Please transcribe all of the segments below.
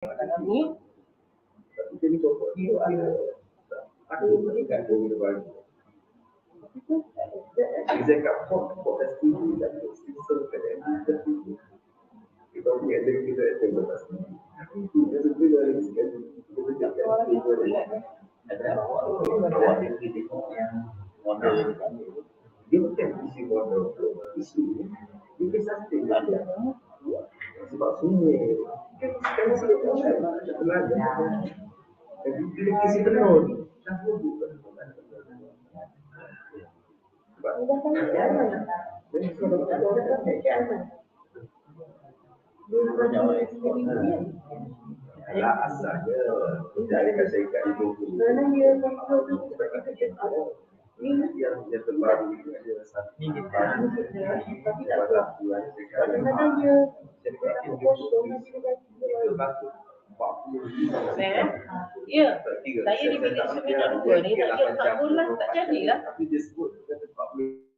Ni jadi coklat dia ada berikan dia bagi. Dia kat pot SPG dan sistem pada SPG. Kita punya ada kita ada bekas. Dia tu dari sekali kita cakap ada awak yang model dia bukan isi model isi dia bisa ada sebab sungai kan masih ada tenaga jadi dia isi penuh dah bukan sebab jadi kalau ada orang kan ya asal dia dari syarikat itu kerana dia masuk ini yang terbaru dia satu tapi tak tahu kadang-kadang dia itu batu 40 Ya, saya di bilik seminar 2 ni tak bola tak jadilah. tapi dia sebut kata 40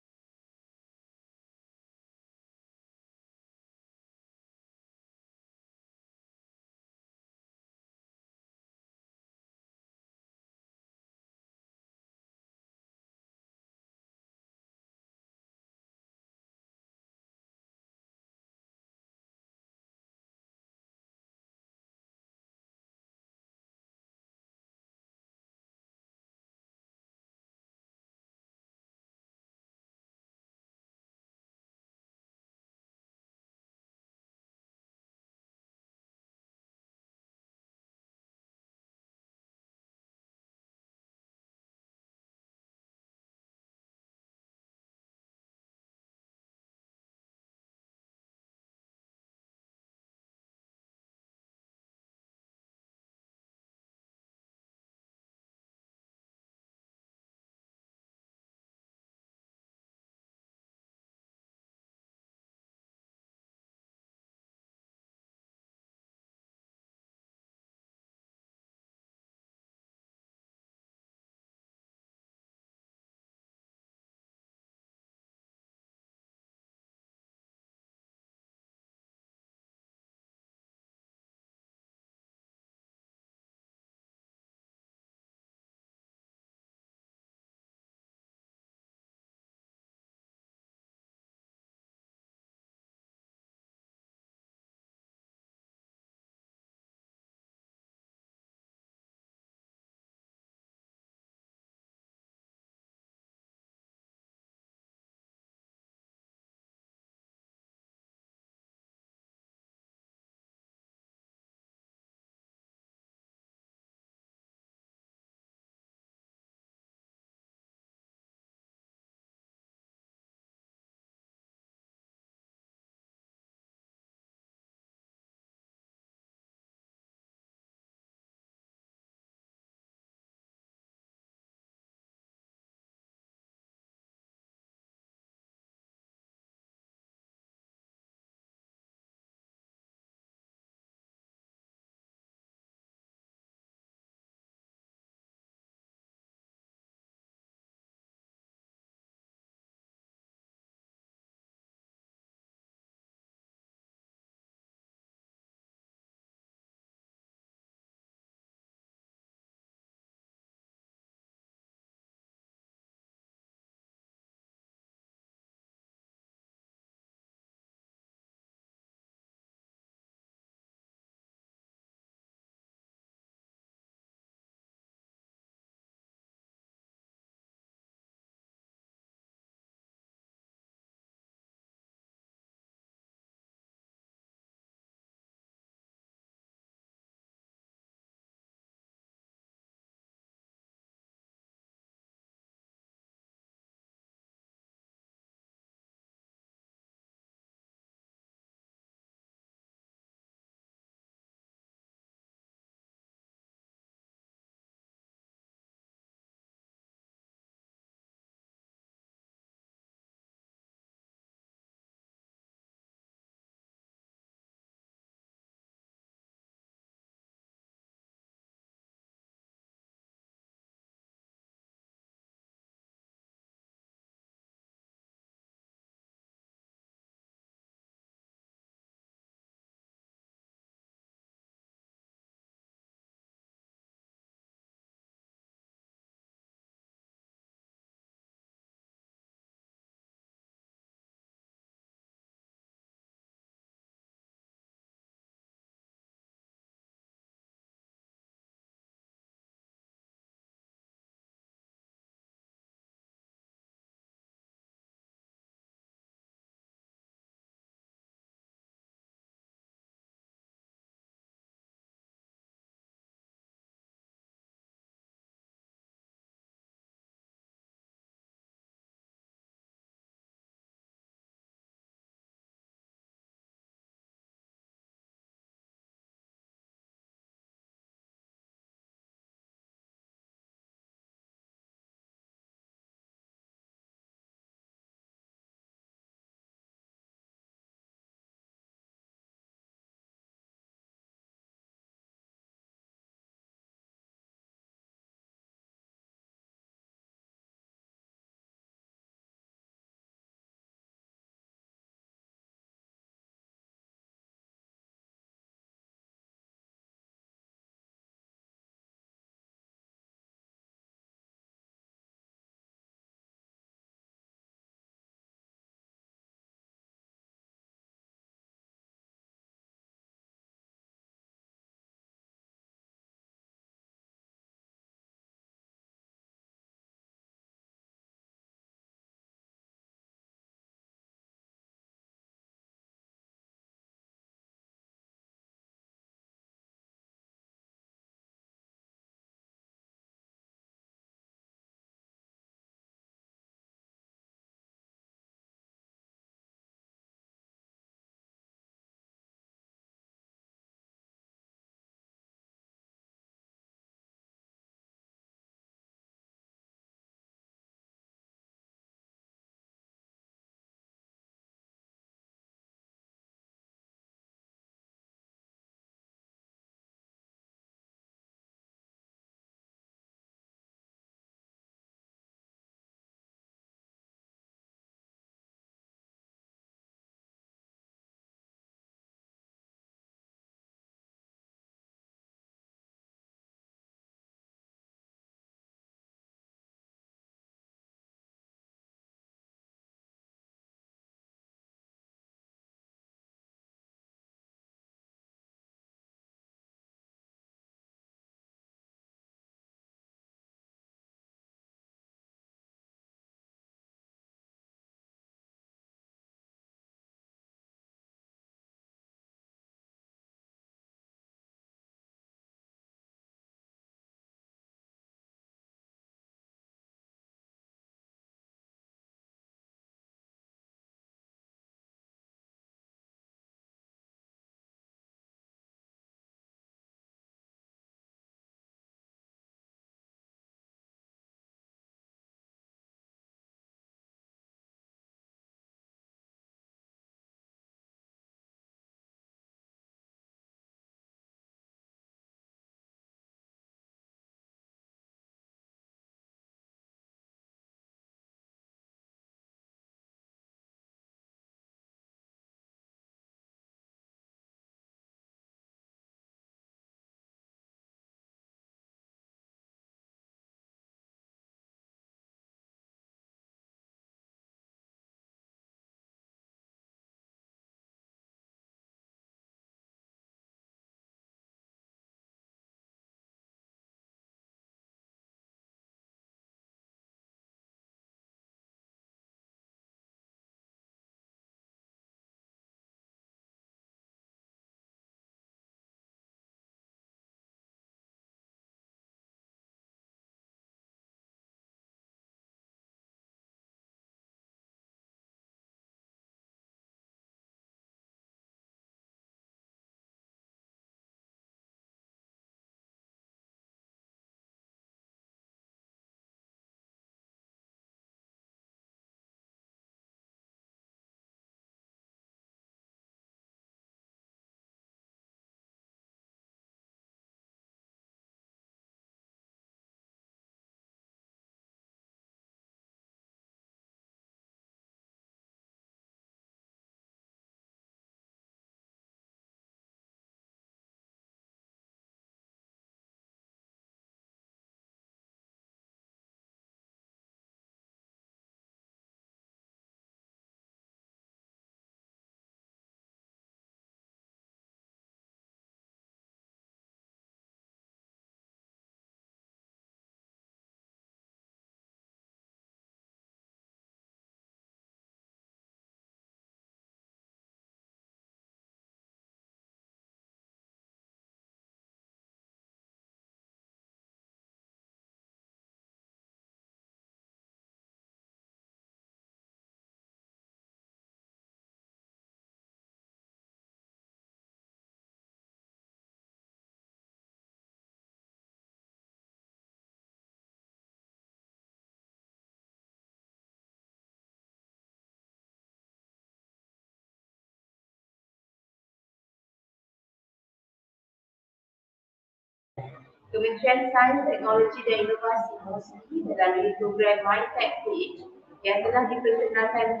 Kementerian Sains, Teknologi dan Inovasi mesti melalui program Mytechpitch yang telah diperkenalkan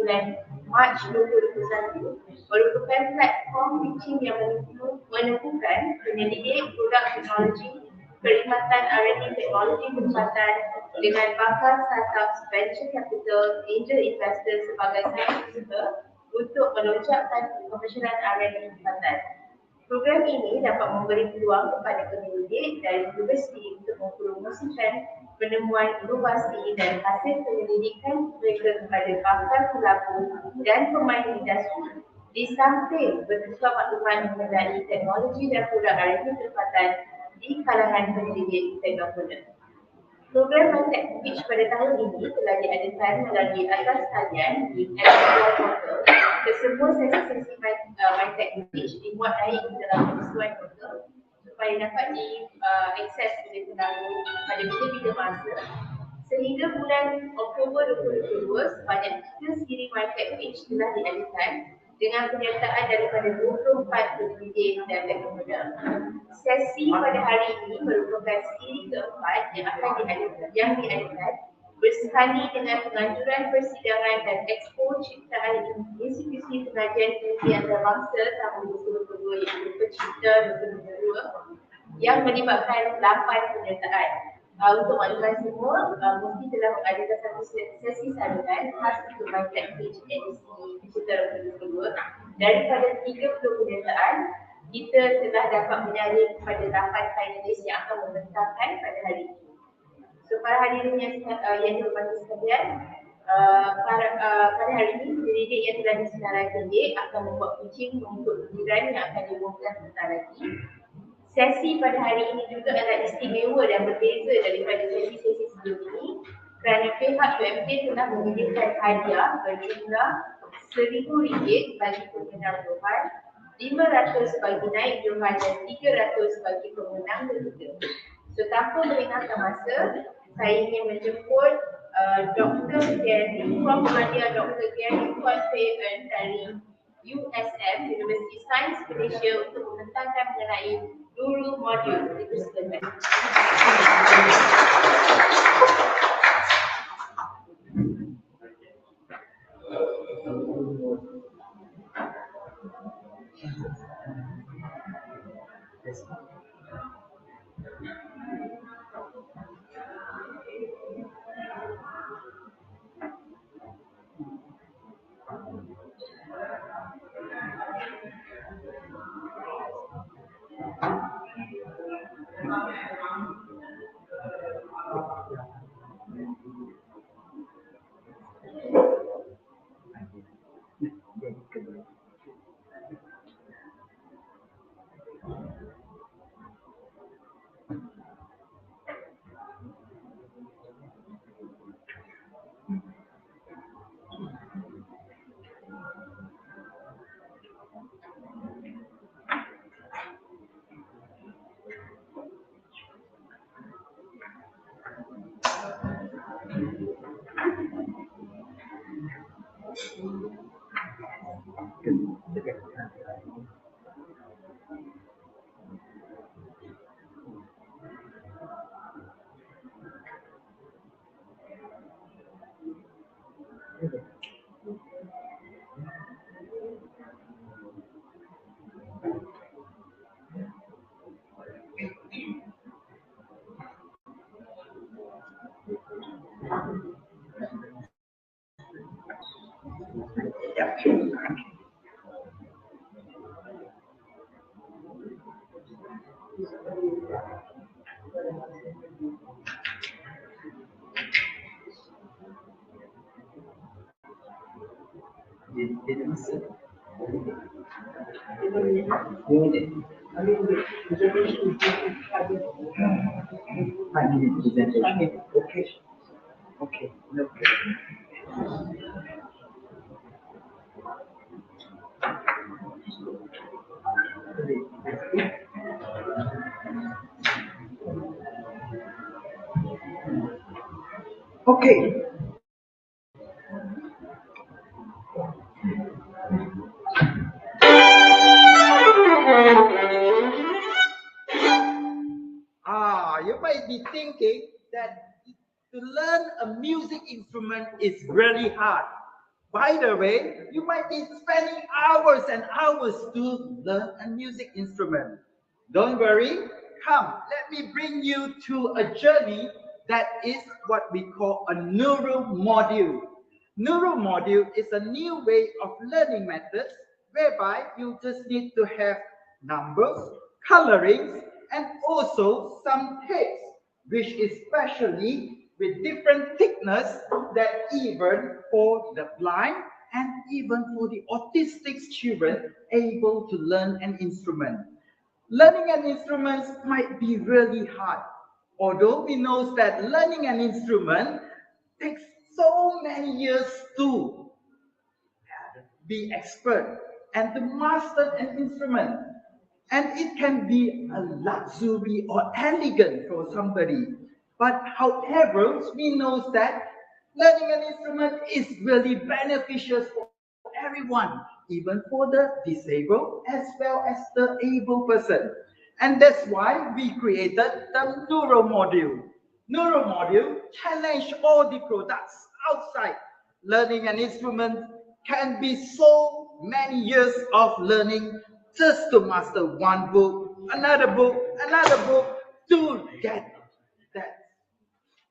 bulan Mac 2021 merupakan platform pitching yang menemukan penyelidik produk teknologi, perkhidmatan R&D teknologi tempatan dengan bakal startup venture capital, angel investor sebagai sains usaha untuk melonjakkan komersialan R&D tempatan. Program ini dapat memberi peluang kepada penyelidik dari universiti untuk mempromosikan penemuan inovasi dan hasil penyelidikan mereka kepada bakal pelaku dan pemain industri. Di samping bertukar maklumat mengenai teknologi dan produk R&D tempatan di kalangan penyelidik teknologi. Program Mytechpitch pada tahun ini telah diadakan melalui atas talian di Explore Portal. Kesemua sesi-sesi Mytechpitch dimuat naik di dalam Explore Portal supaya dapat diakses oleh pengaru pada bila-bila masa. Sehingga bulan Oktober 2022, sebanyak 3 siri Mytechpitch telah diadakan dengan penyertaan daripada 24 pendidik dan teknologi. Sesi pada hari ini merupakan siri keempat yang diadakan bersekali dengan penganjuran persidangan dan expo ciptaan institusi pengajian tinggi antarabangsa tahun 2022 iaitu Pencipta 2022 yang melibatkan 8 penyertaan. Untuk makluman semua, mesti telah mengadakan satu sesi saluran khas untuk Mytechpitch edisi Pencipta 2022. Daripada 30 penyertaan, kita telah dapat menyaring kepada 8 finalis yang akan membentangkan pada hari ini. So, para hadirin yang dihormati sekalian, pada hari ini penyelidik yang telah disenaraikan akan membuat pitching untuk giliran yang akan diumumkan sebentar lagi. Sesi pada hari ini juga adalah istimewa dan berbeza daripada sesi-sesi sebelum ini kerana pihak UMK telah menyediakan hadiah berjumlah RM1,000 bagi pemenang johan, RM500 bagi naib johan dan RM300 bagi pemenang ketiga. So, tanpa melengahkan masa, saya ingin menjemput Dr. Gary, Prof. Madia Dr. Gary Conveyan dari USM, University Sains Malaysia untuk membentangkan mengenai dulu modul. Dipersilakan. that to learn a music instrument is really hard. By the way, you might be spending hours and hours to learn a music instrument. Don't worry, come, let me bring you to a journey that is what we call a neural module. Neural module is a new way of learning methods whereby you just need to have numbers, colorings, and also some text, which is specially with different thickness that even for the blind and even for the autistic children able to learn an instrument. Learning an instrument might be really hard, although we know that learning an instrument takes so many years to be expert and to master an instrument. And it can be a luxury or elegant for somebody. But however, we know that learning an instrument is really beneficial for everyone, even for the disabled as well as the able person. And that's why we created the Neuro module. Neuro module challenge all the products outside. Learning an instrument can be so many years of learning just to master one book, another book to get that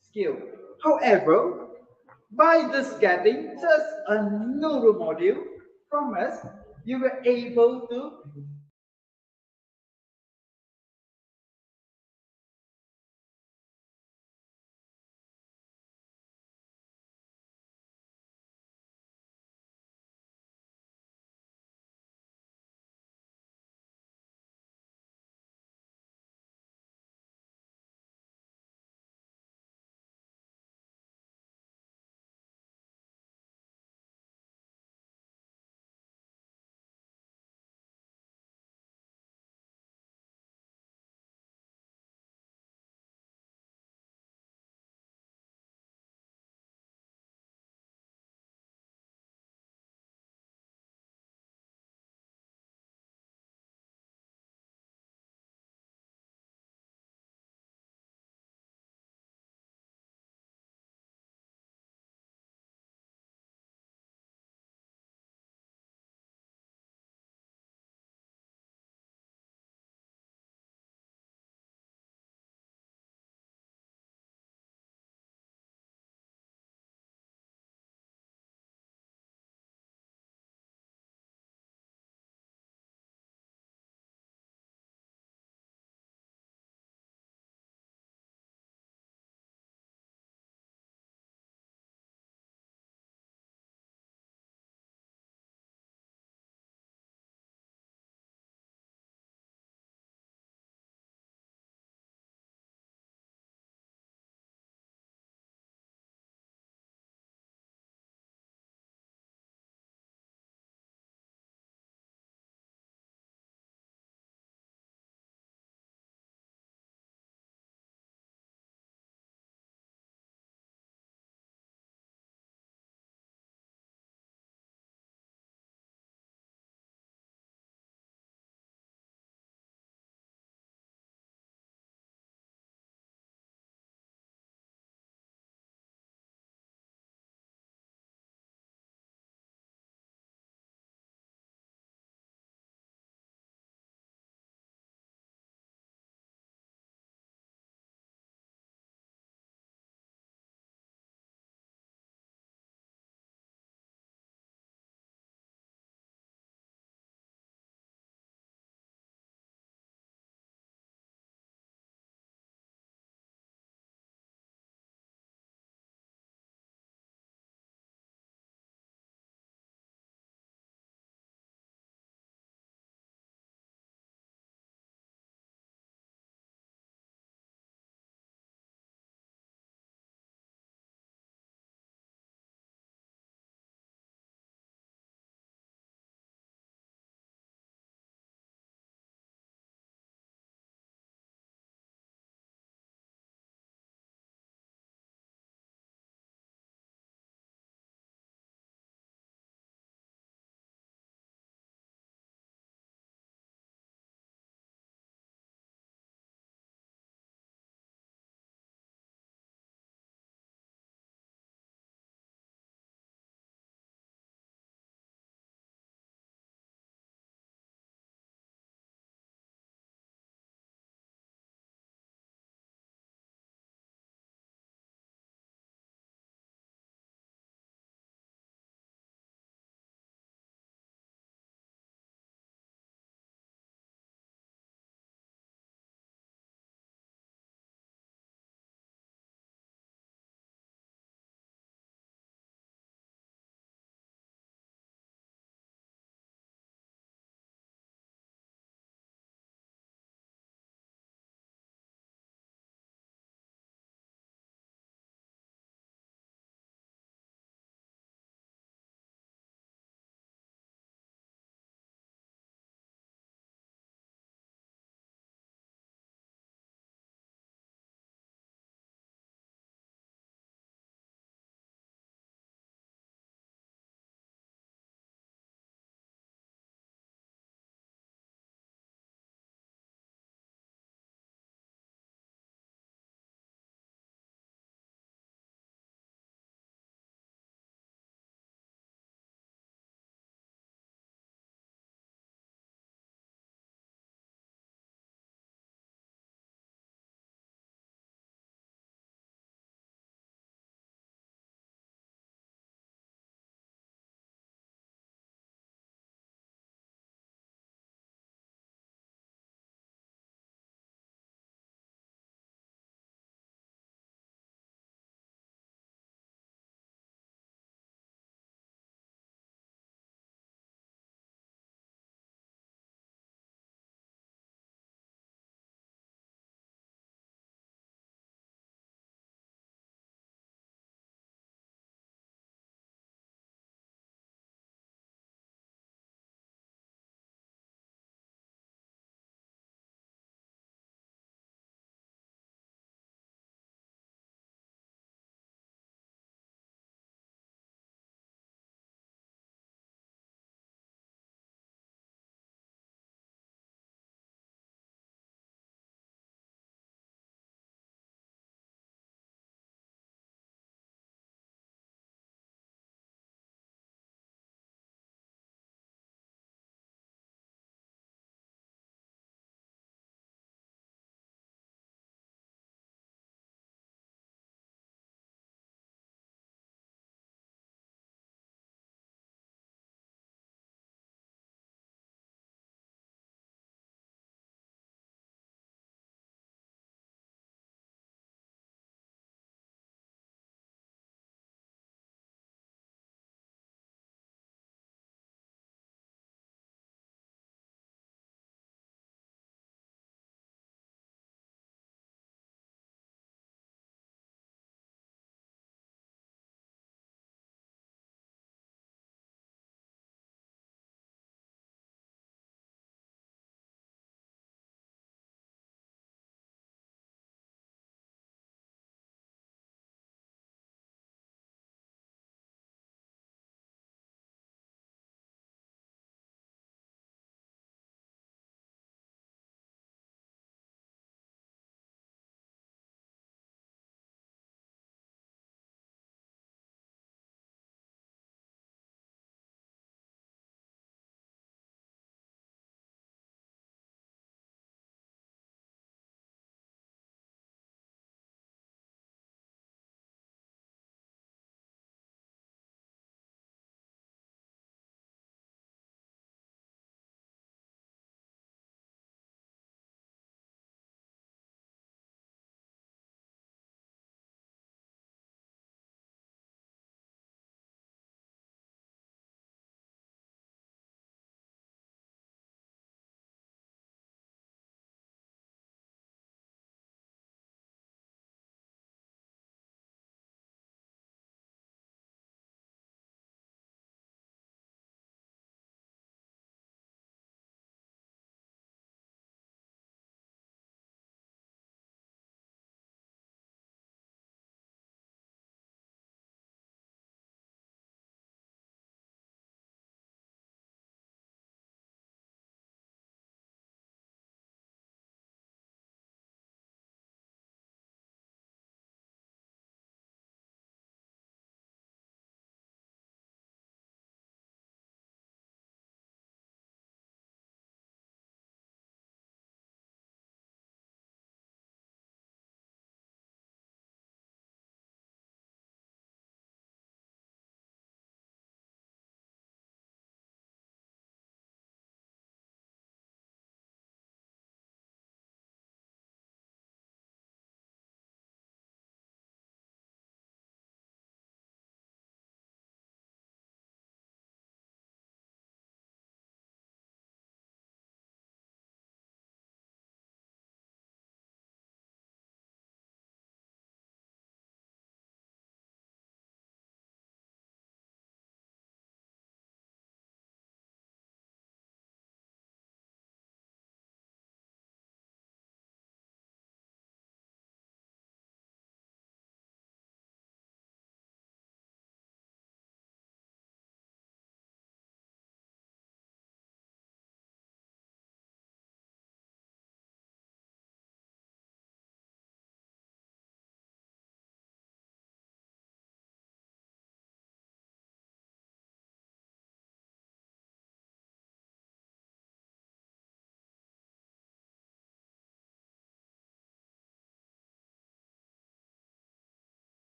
skill. However, by just getting just a neuro module from us, you were able to learn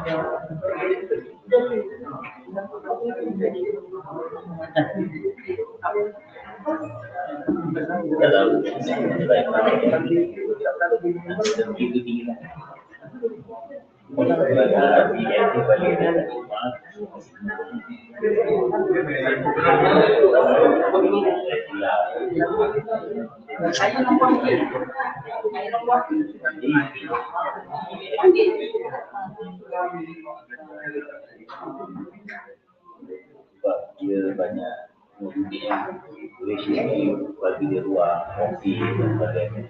Sebab dia banyak yang boleh share bagi dia ruang, kopi dan sebagainya.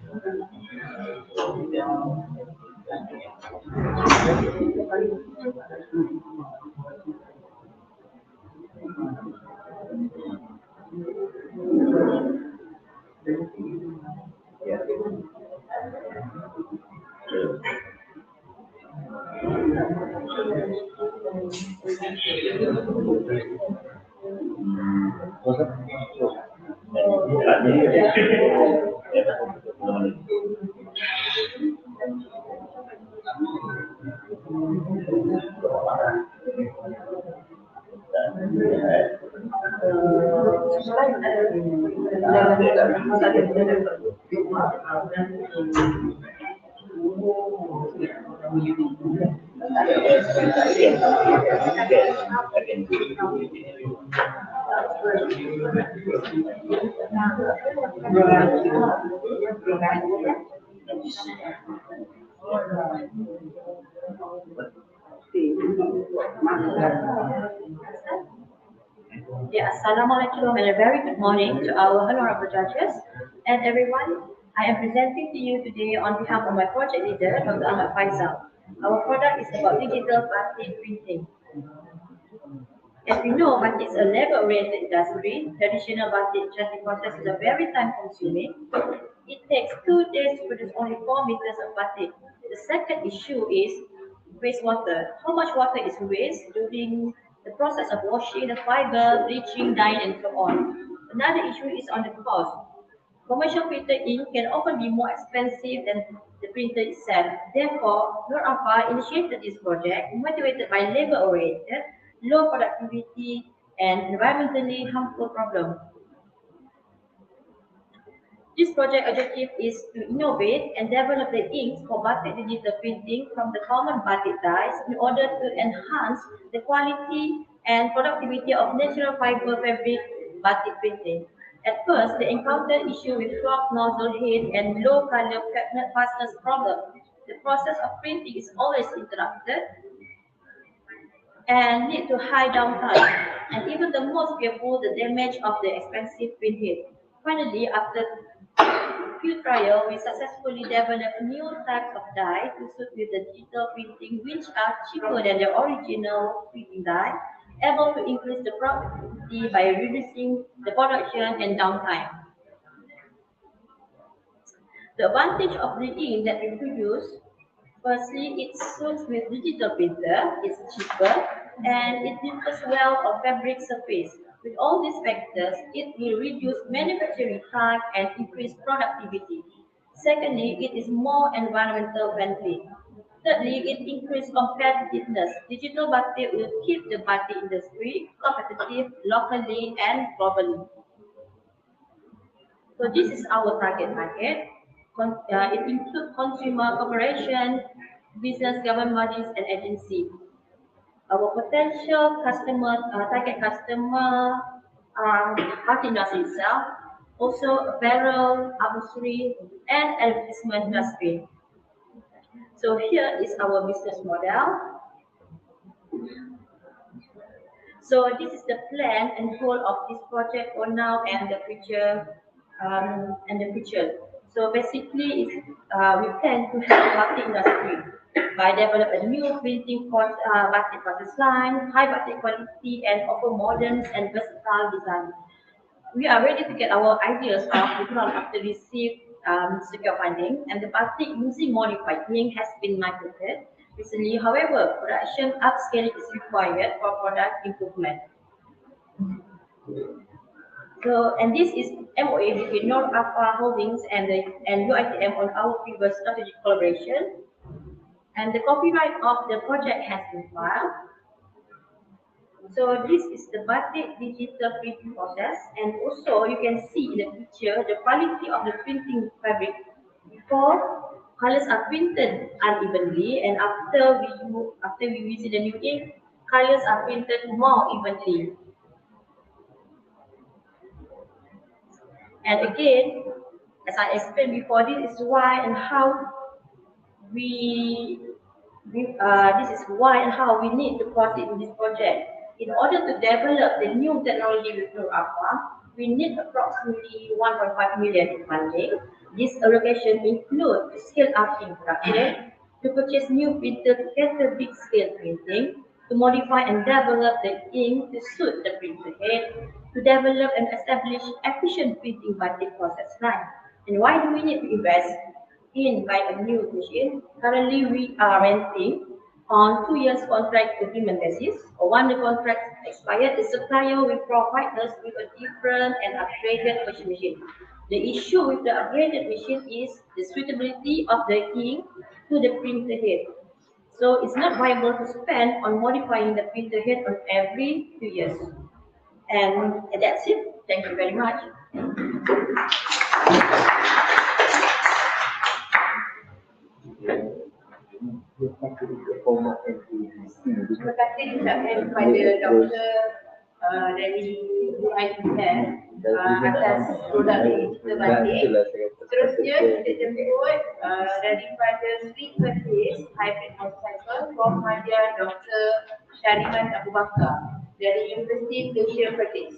Yeah, Assalamualaikum and a very good morning to our honorable judges and everyone. I am presenting to you today on behalf of my project leader, Dr. Ahmad Faisal. Our product is about digital batik printing. As we know, batik is a labor-oriented industry. Traditional batik printing process is very time-consuming. It takes 2 days to produce only 4 meters of batik. The second issue is wastewater. How much water is waste during the process of washing the fiber, bleaching, dyeing, and so on. Another issue is on the cost. Commercial printer ink can often be more expensive than the printer itself. Therefore, Nur Afa initiated this project motivated by labor-oriented, low productivity, and environmentally harmful problems. This project objective is to innovate and develop the inks for batik digital printing from the common batik dyes in order to enhance the quality and productivity of natural fiber fabric batik printing. At first, they encountered issue with clogged nozzle head and low color cabinet fastness problem. The process of printing is always interrupted and lead to high downtime, and even the most careful the damage of the expensive print head. Finally, after few trials, we successfully developed new types of dye to suit with the digital printing, which are cheaper than the original printing dye, able to increase the productivity by reducing the production and downtime. The advantage of the ink that we produce, firstly, it suits with digital printer, it's cheaper, and it differs well on fabric surface. With all these factors, it will reduce manufacturing time and increase productivity. Secondly, it is more environmental friendly. Thirdly, it increases competitiveness. Digital batik will keep the batik industry competitive locally and globally. So this is our target market. It includes consumer corporation, business, government bodies, and agency. Our potential customer, target customer, market industry itself, also apparel, upholstery, and advertisement industry. So here is our business model. So this is the plan and goal of this project for now and the future. So basically, we plan to help batik industry by developing a new printing batik process line, high batik quality, and offer modern and versatile design. We are ready to get our ideas off the ground after receive secure funding, and the batik using modified ink has been marketed recently. However, production upscaling is required for product improvement. So, and this is MOA between North Alpha Holdings and UITM on our previous strategic collaboration. And the copyright of the project has been filed. So this is the batik digital printing process, and also you can see in the picture the quality of the printing fabric. Before, colors are printed unevenly, and after we use the new ink, colors are printed more evenly. And again, as I explained before, this is why and how we this is why and how we need to proceed in this project. In order to develop the new technology with Nur Alpha, we need approximately 1.5 million in funding. This allocation includes the scale-up in production, to purchase new printer to cater big scale printing, to modify and develop the ink to suit the printer head, to develop and establish efficient printing batik process line. And why do we need to invest in buy a new machine? Currently, we are renting on 2 years contract agreement basis. Or when the contract expired, the supplier will provide us with a different and upgraded machine. The issue with the upgraded machine is the suitability of the ink to the printer head. So it's not viable to spend on modifying the printer head on every 2 years. And that's it. Thank you very much. Terima kasih diucapkan kepada Dr. dari UITM atas produk digital batik. Seterusnya kita jemput daripada Sri Perlis Hybrid Motorcycle Prof. Dr. Syariman Abu Bakar dari Universiti Malaysia Perlis.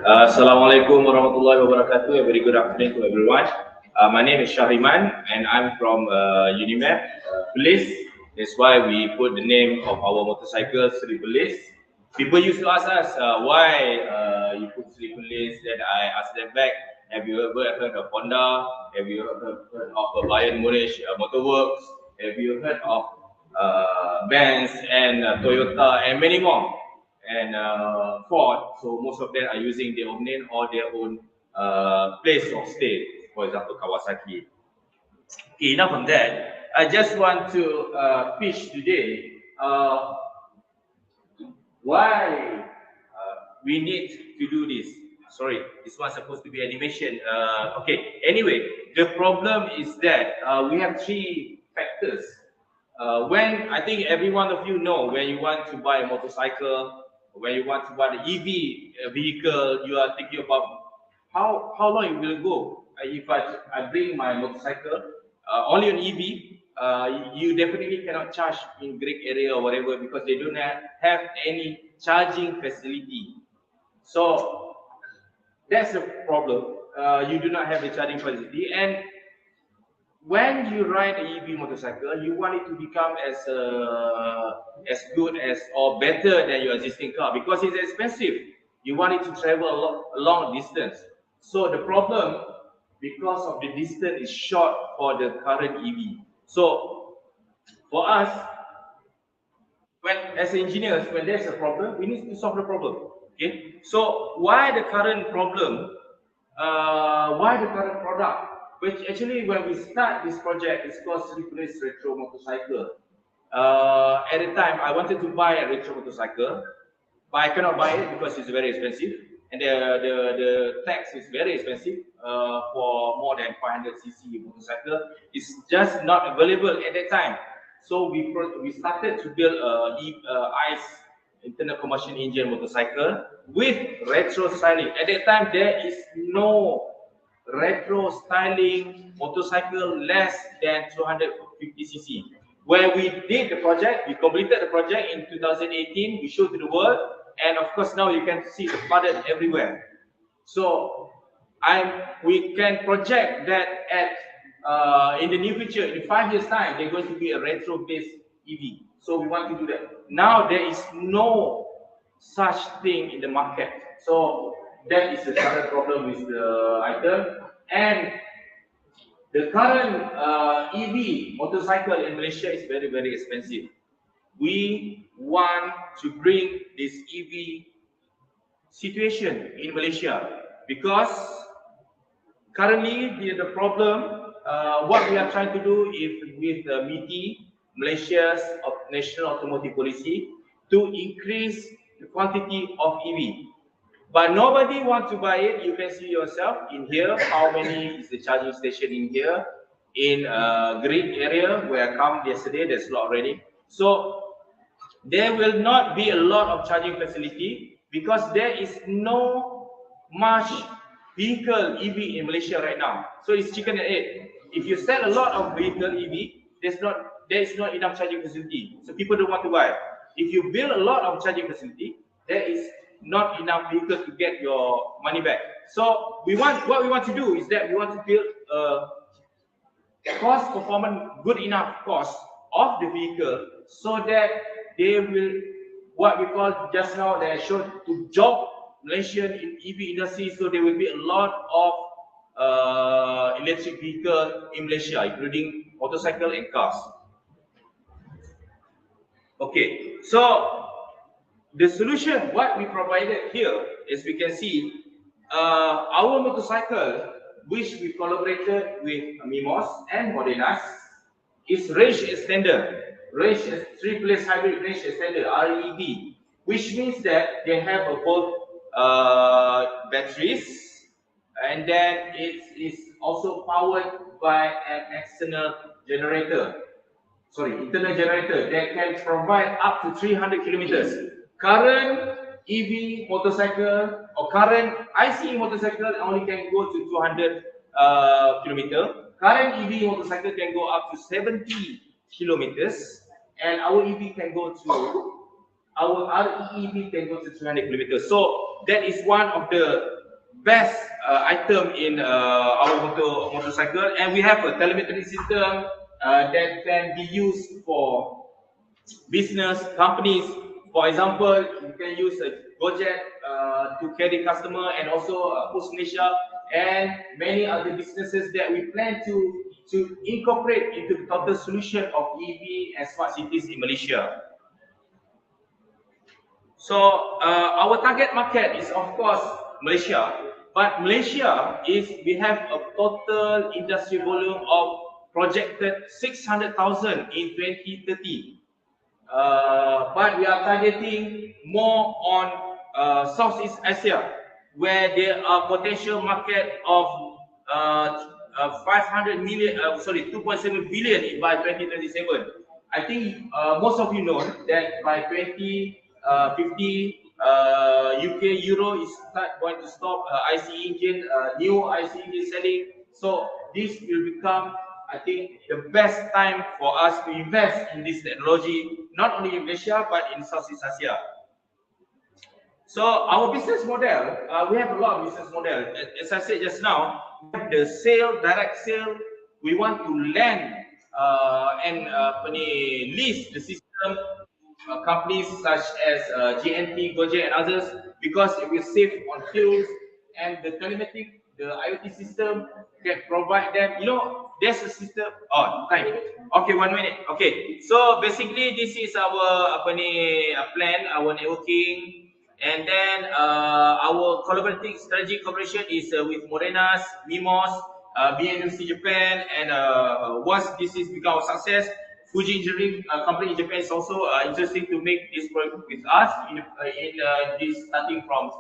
Assalamualaikum warahmatullahi wabarakatuh. A very good afternoon to everyone. My name is Syahriman and I'm from Unimap Police. That's why we put the name of our motorcycle Sri Police. People used to ask us why you put Sri Police. Then I asked them back, have you ever heard of Honda? Have you ever heard of Bayern Munich Motorworks? Have you heard of Benz and Toyota and many more? And Ford, so most of them are using their own name or their own place of stay, for example, Kawasaki. Okay, enough of that. I just want to pitch today why we need to do this. Sorry, this one's supposed to be animation. Okay, anyway, the problem is that we have three factors. When I think every one of you know, when you want to buy a motorcycle, when you want to buy the EV vehicle, you are thinking about how long it will go. If I bring my motorcycle only on EV, you definitely cannot charge in Greek area or whatever because they don't have any charging facility. So that's the problem. You do not have the charging facility, and when you ride an EV motorcycle, you want it to become as good as or better than your existing car because it's expensive. You want it to travel a long distance. So the problem, because of the distance is short for the current EV. So for us, when as engineers, when there's a problem, we need to solve the problem. Okay. So why the current problem? Why the current product? Which actually, when we start this project, it's called Replace Retro Motorcycle. At the time, I wanted to buy a retro motorcycle, but I cannot buy it because it's very expensive, and the tax is very expensive for more than 500cc motorcycle. It's just not available at that time. So we started to build ICE internal combustion engine motorcycle with retro styling. At that time, there is no retro styling motorcycle less than 250cc. When we did the project, we completed the project in 2018, we showed to the world, and of course now you can see the pattern everywhere. So we can project that at in the near future, in 5 years time, they're going to be a retro based EV. So we want to do that. Now there is no such thing in the market. So that is the current problem with the item. And the current EV motorcycle in Malaysia is very, very expensive. We want to bring this EV situation in Malaysia because currently the problem, what we are trying to do is with MITI, Malaysia's National Automotive Policy, to increase the quantity of EV. But nobody wants to buy it. You can see yourself in here, how many is the charging station in here. In Green area where I come yesterday, there's a lot already. So there will not be a lot of charging facility because there is no much vehicle EV in Malaysia right now. So it's chicken and egg. If you sell a lot of vehicle EV, there is not enough charging facility. So people don't want to buy. If you build a lot of charging facility, there is not enough vehicle to get your money back. So what we want to do is that we want to build a cost performance good enough cost of the vehicle so that they will, what we call just now, they showed to job Malaysian in EV industry, so there will be a lot of electric vehicle in Malaysia, including motorcycle and cars. Okay, so the solution, what we provided here, is we can see our motorcycle, which we collaborated with Mimos and Modenas, is range extender, three-place hybrid range extender (REB), which means that they have both batteries, and then it is also powered by an external generator. Internal generator that can provide up to 300 kilometers. Current EV motorcycle or current ICE motorcycle only can go to 200 kilometer. Current EV motorcycle can go up to 70 kilometers, and our EV can go to our REEV can go to 300 kilometers. So that is one of the best item in our motorcycle, and we have a telemetry system that can be used for business companies. For example, you can use a Gojek to carry customer, and also Post Malaysia and many other businesses that we plan to incorporate into the total solution of EV and smart cities in Malaysia. So our target market is of course Malaysia, but Malaysia we have a total industry volume of projected 600,000 in 2030. But we are targeting more on Southeast Asia, where there are potential market of 500 million, 2.7 billion by 2027. I think most of you know that by 2050, UK Euro is going to stop ICE engine, new ICE engine selling. So this will become, I think, the best time for us to invest in this technology, not only in Malaysia but in Southeast Asia. So our business model, we have a lot of business model. As I said just now, we have the direct sale, we want to land and lease the system to companies such as GNT, Gojek, and others, because it will save on fuels, and the telematic, the IoT system can provide them. You know, there's a system. Oh, time. Okay, 1 minute. Okay, so basically this is our plan, our networking. And then our collaborative strategic cooperation is with Morenas, Mimos, BNMC Japan, and once this is become a success, Fuji Engineering company in Japan is also interesting to make this project with us in this starting from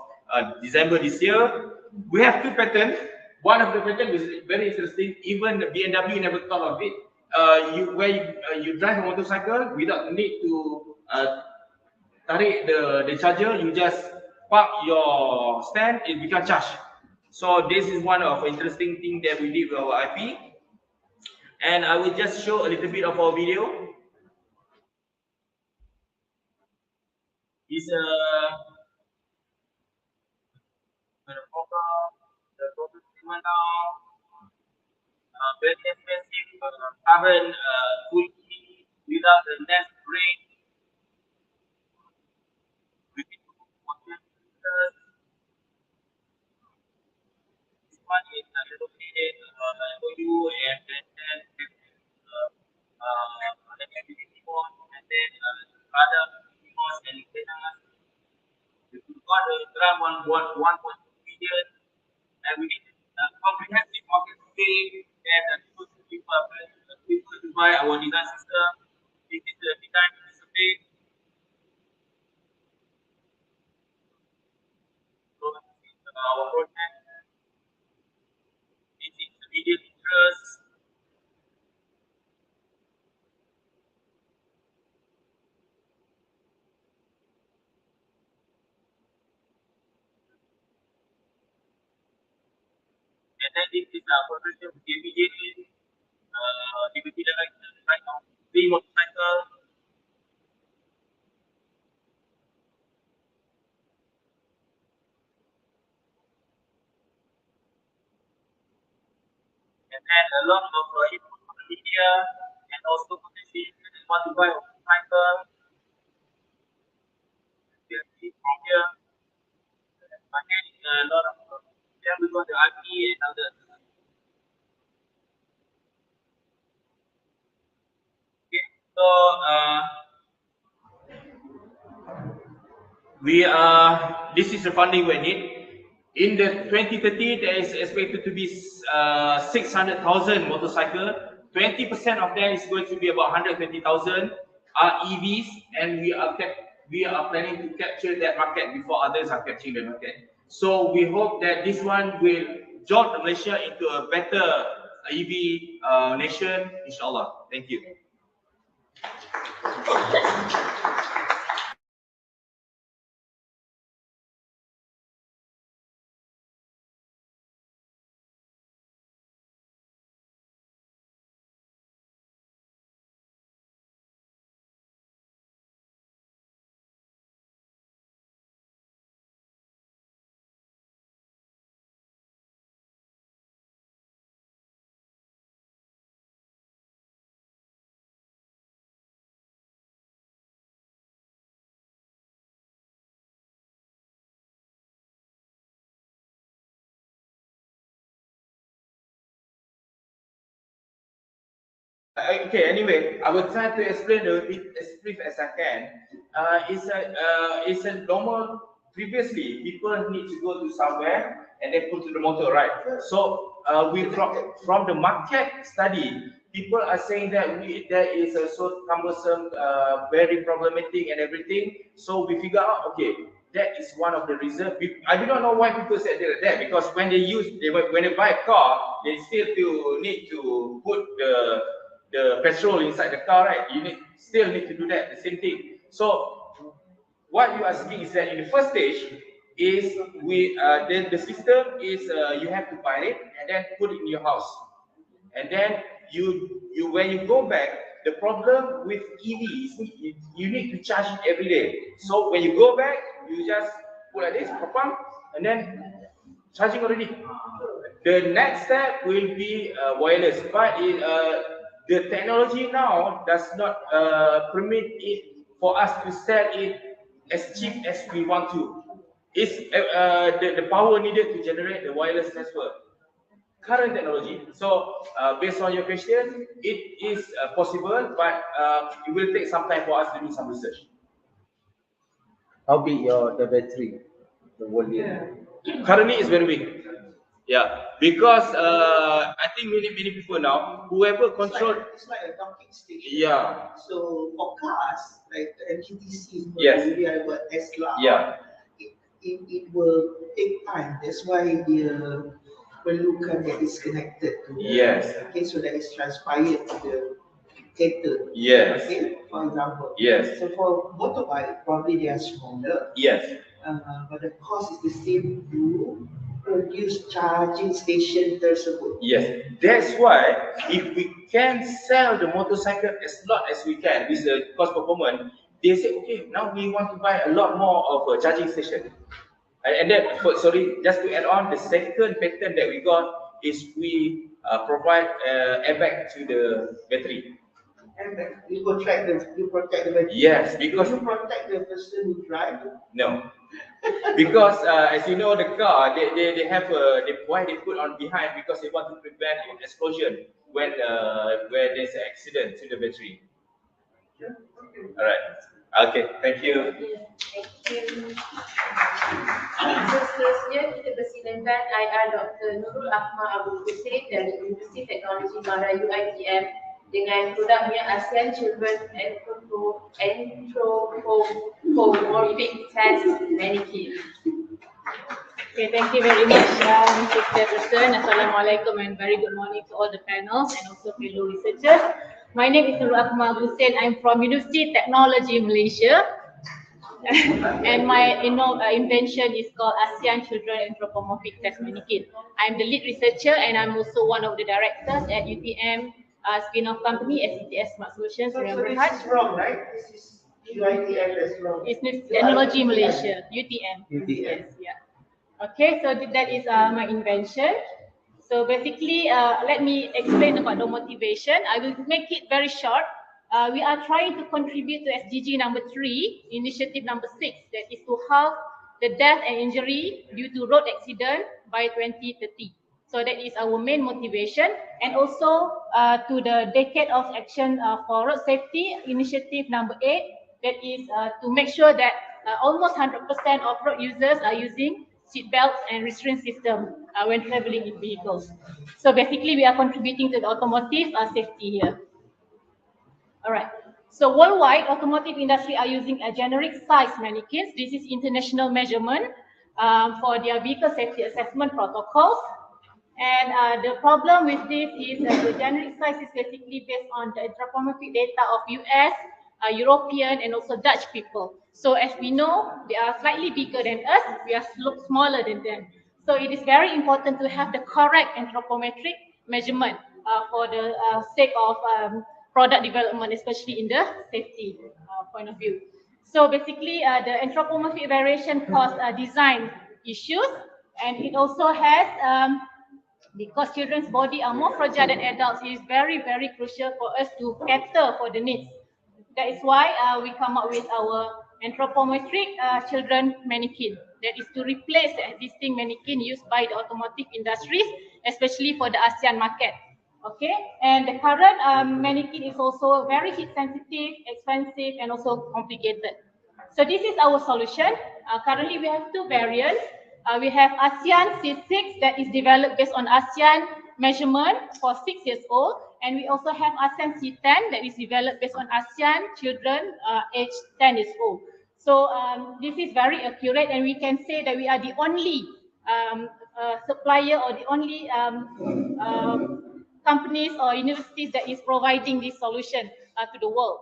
December this year. We have 2 patents. One of the patents is very interesting. Even the BMW never thought of it. You drive a motorcycle without the need to tarik the charger, you just park your stand, it becomes charged. So this is one of interesting thing that we did with our IP. And I will just show a little bit of our video. It's the problem statement now, very expensive current full key without the net break. This one is allocated MOU and then and then other reports and antennas. We got a grant 1.2 million, and we need a comprehensive market study and people to buy our design system. This is the design survey. So this is our project. This is immediate interest. And then this is our collaboration with immediately deputy director right now. 3 motorcycle. And then a lot of input from the media, and also potentially want to buy a motorcycle. From here, again, a lot of them we got the IP and others. Okay, so this is the funding we need. In the 2030, there is expected to be 600,000 motorcycle. 20% of them is going to be about 120,000 are EVs, and we are planning to capture that market before others are capturing the market. So we hope that this one will jolt Malaysia into a better EV nation, inshallah. Thank you. Okay, anyway, I will try to explain a bit as brief as I can. It's a normal. Previously, people need to go to somewhere and then put to the motor, right? So we from the market study, people are saying that there is a so cumbersome, very problematic and everything. So we figure out, okay, that is one of the reasons. I do not know why people said that, because when when they buy a car, they still need to put the petrol inside the car, right? Still need to do that, the same thing. So what you're asking is that in the first stage is the system is you have to buy it and then put it in your house, and then you when you go back, the problem with EV is you need to charge it every day. So when you go back, you just put like this, and then charging already. The next step will be wireless, but the technology now does not permit it for us to sell it as cheap as we want to. It's the power needed to generate the wireless network. Current technology. So based on your question, it is possible, but it will take some time for us to do some research. How big the battery, the volume? Currently, it's very big. Yeah, because I think many people now, whoever control. It's like a docking station. Yeah. So for cars, like the NGTC, Yes. maybe I got Tesla. Yeah. It will take time. That's why the perlukan that is connected to the, Yes. okay, so that is transpired to the dictator. Yes. Okay, for example. Yes. So for motorbike, probably they are smaller. Yes. But the cost is the same to produce charging station tersebut. Yes. That's why if we can sell the motorcycle as lot as we can with the cost performance, they say, okay, now we want to buy a lot more of a charging station. And then, sorry, just to add on, the second pattern that we got is we provide airbag to the battery. And you protect the battery. Yes, because you protect the person who drive. No, because as you know, the car they have why they put on behind, because they want to prevent an explosion when where there's an accident to the battery. Yeah. Okay. All right. Okay. Thank you. Thank you. So seterusnya kita persilakan IR Dr. Nurul Ahmad Abdul Hussein dari Universiti Teknologi Melayu ITM dengan produknya ASEAN Children Anthropomorphic Test Mannequin. Okay, thank you very much, Mr. Chairperson. Assalamualaikum and very good morning to all the panels and also fellow researchers. My name is Nurul Ahmad Hussein. I'm from Universiti Teknologi Malaysia. And my invention is called ASEAN Children Anthropomorphic Test Mannequin. I'm the lead researcher and I'm also one of the directors at UTM spin-off company SCTS Smart Solutions. So this is wrong, right? This is UITM that's wrong. It's Technology Malaysia, UTM. UTM. Yes, yeah. Okay, so that is my invention. So basically, let me explain about the motivation. I will make it very short. We are trying to contribute to SDG number 3, initiative number 6, that is to halve the death and injury due to road accident by 2030. So that is our main motivation, and also to the decade of action for road safety, initiative number 8, that is to make sure that almost 100% of road users are using seat belts and restraint system when traveling in vehicles. So basically, we are contributing to the automotive safety here. All right. So worldwide, automotive industry are using a generic size mannequins. This is international measurement for their vehicle safety assessment protocols. And the problem with this is the generic size is basically based on the anthropomorphic data of US, European, and also Dutch people. So as we know, they are slightly bigger than us. We are smaller than them. So it is very important to have the correct anthropometric measurement for the sake of product development, especially in the safety point of view. So basically, the anthropomorphic variation cause design issues, and it also has, because children's body are more fragile than adults, it is very, very crucial for us to cater for the needs. That is why we come up with our anthropometric children mannequin. That is to replace the existing mannequin used by the automotive industries, especially for the ASEAN market. Okay, and the current mannequin is also very heat sensitive, expensive, and also complicated. So this is our solution. Currently, we have two variants. We have ASEAN C6 that is developed based on ASEAN measurement for 6 years old, and we also have ASEAN C10 that is developed based on ASEAN children aged 10 years old. So this is very accurate, and we can say that we are the only supplier or the only companies or universities that is providing this solution to the world.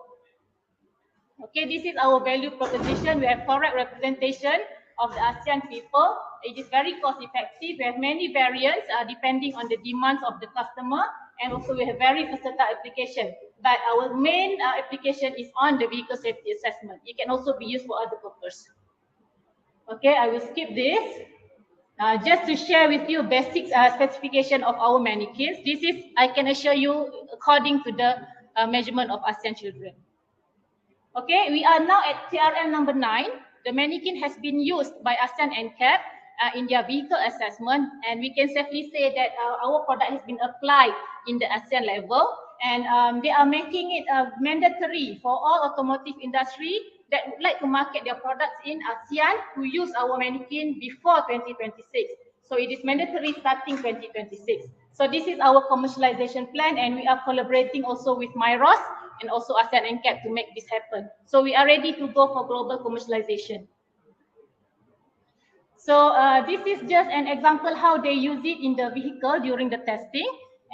Okay, this is our value proposition. We have correct representation of the ASEAN people. It is very cost effective. We have many variants depending on the demands of the customer, and also we have very versatile application. But our main application is on the vehicle safety assessment. It can also be used for other purposes. Okay, I will skip this. Just to share with you basic specification of our mannequins. This is, I can assure you, according to the measurement of ASEAN children. Okay, we are now at TRM number 9. The mannequin has been used by ASEAN NCAP in their vehicle assessment, and we can safely say that our product has been applied in the ASEAN level, and they are making it mandatory for all automotive industry that would like to market their products in ASEAN to use our mannequin before 2026. So it is mandatory starting 2026. So this is our commercialization plan, and we are collaborating also with Myros and also ASEAN NCAP to make this happen. So we are ready to go for global commercialization. So this is just an example how they use it in the vehicle during the testing.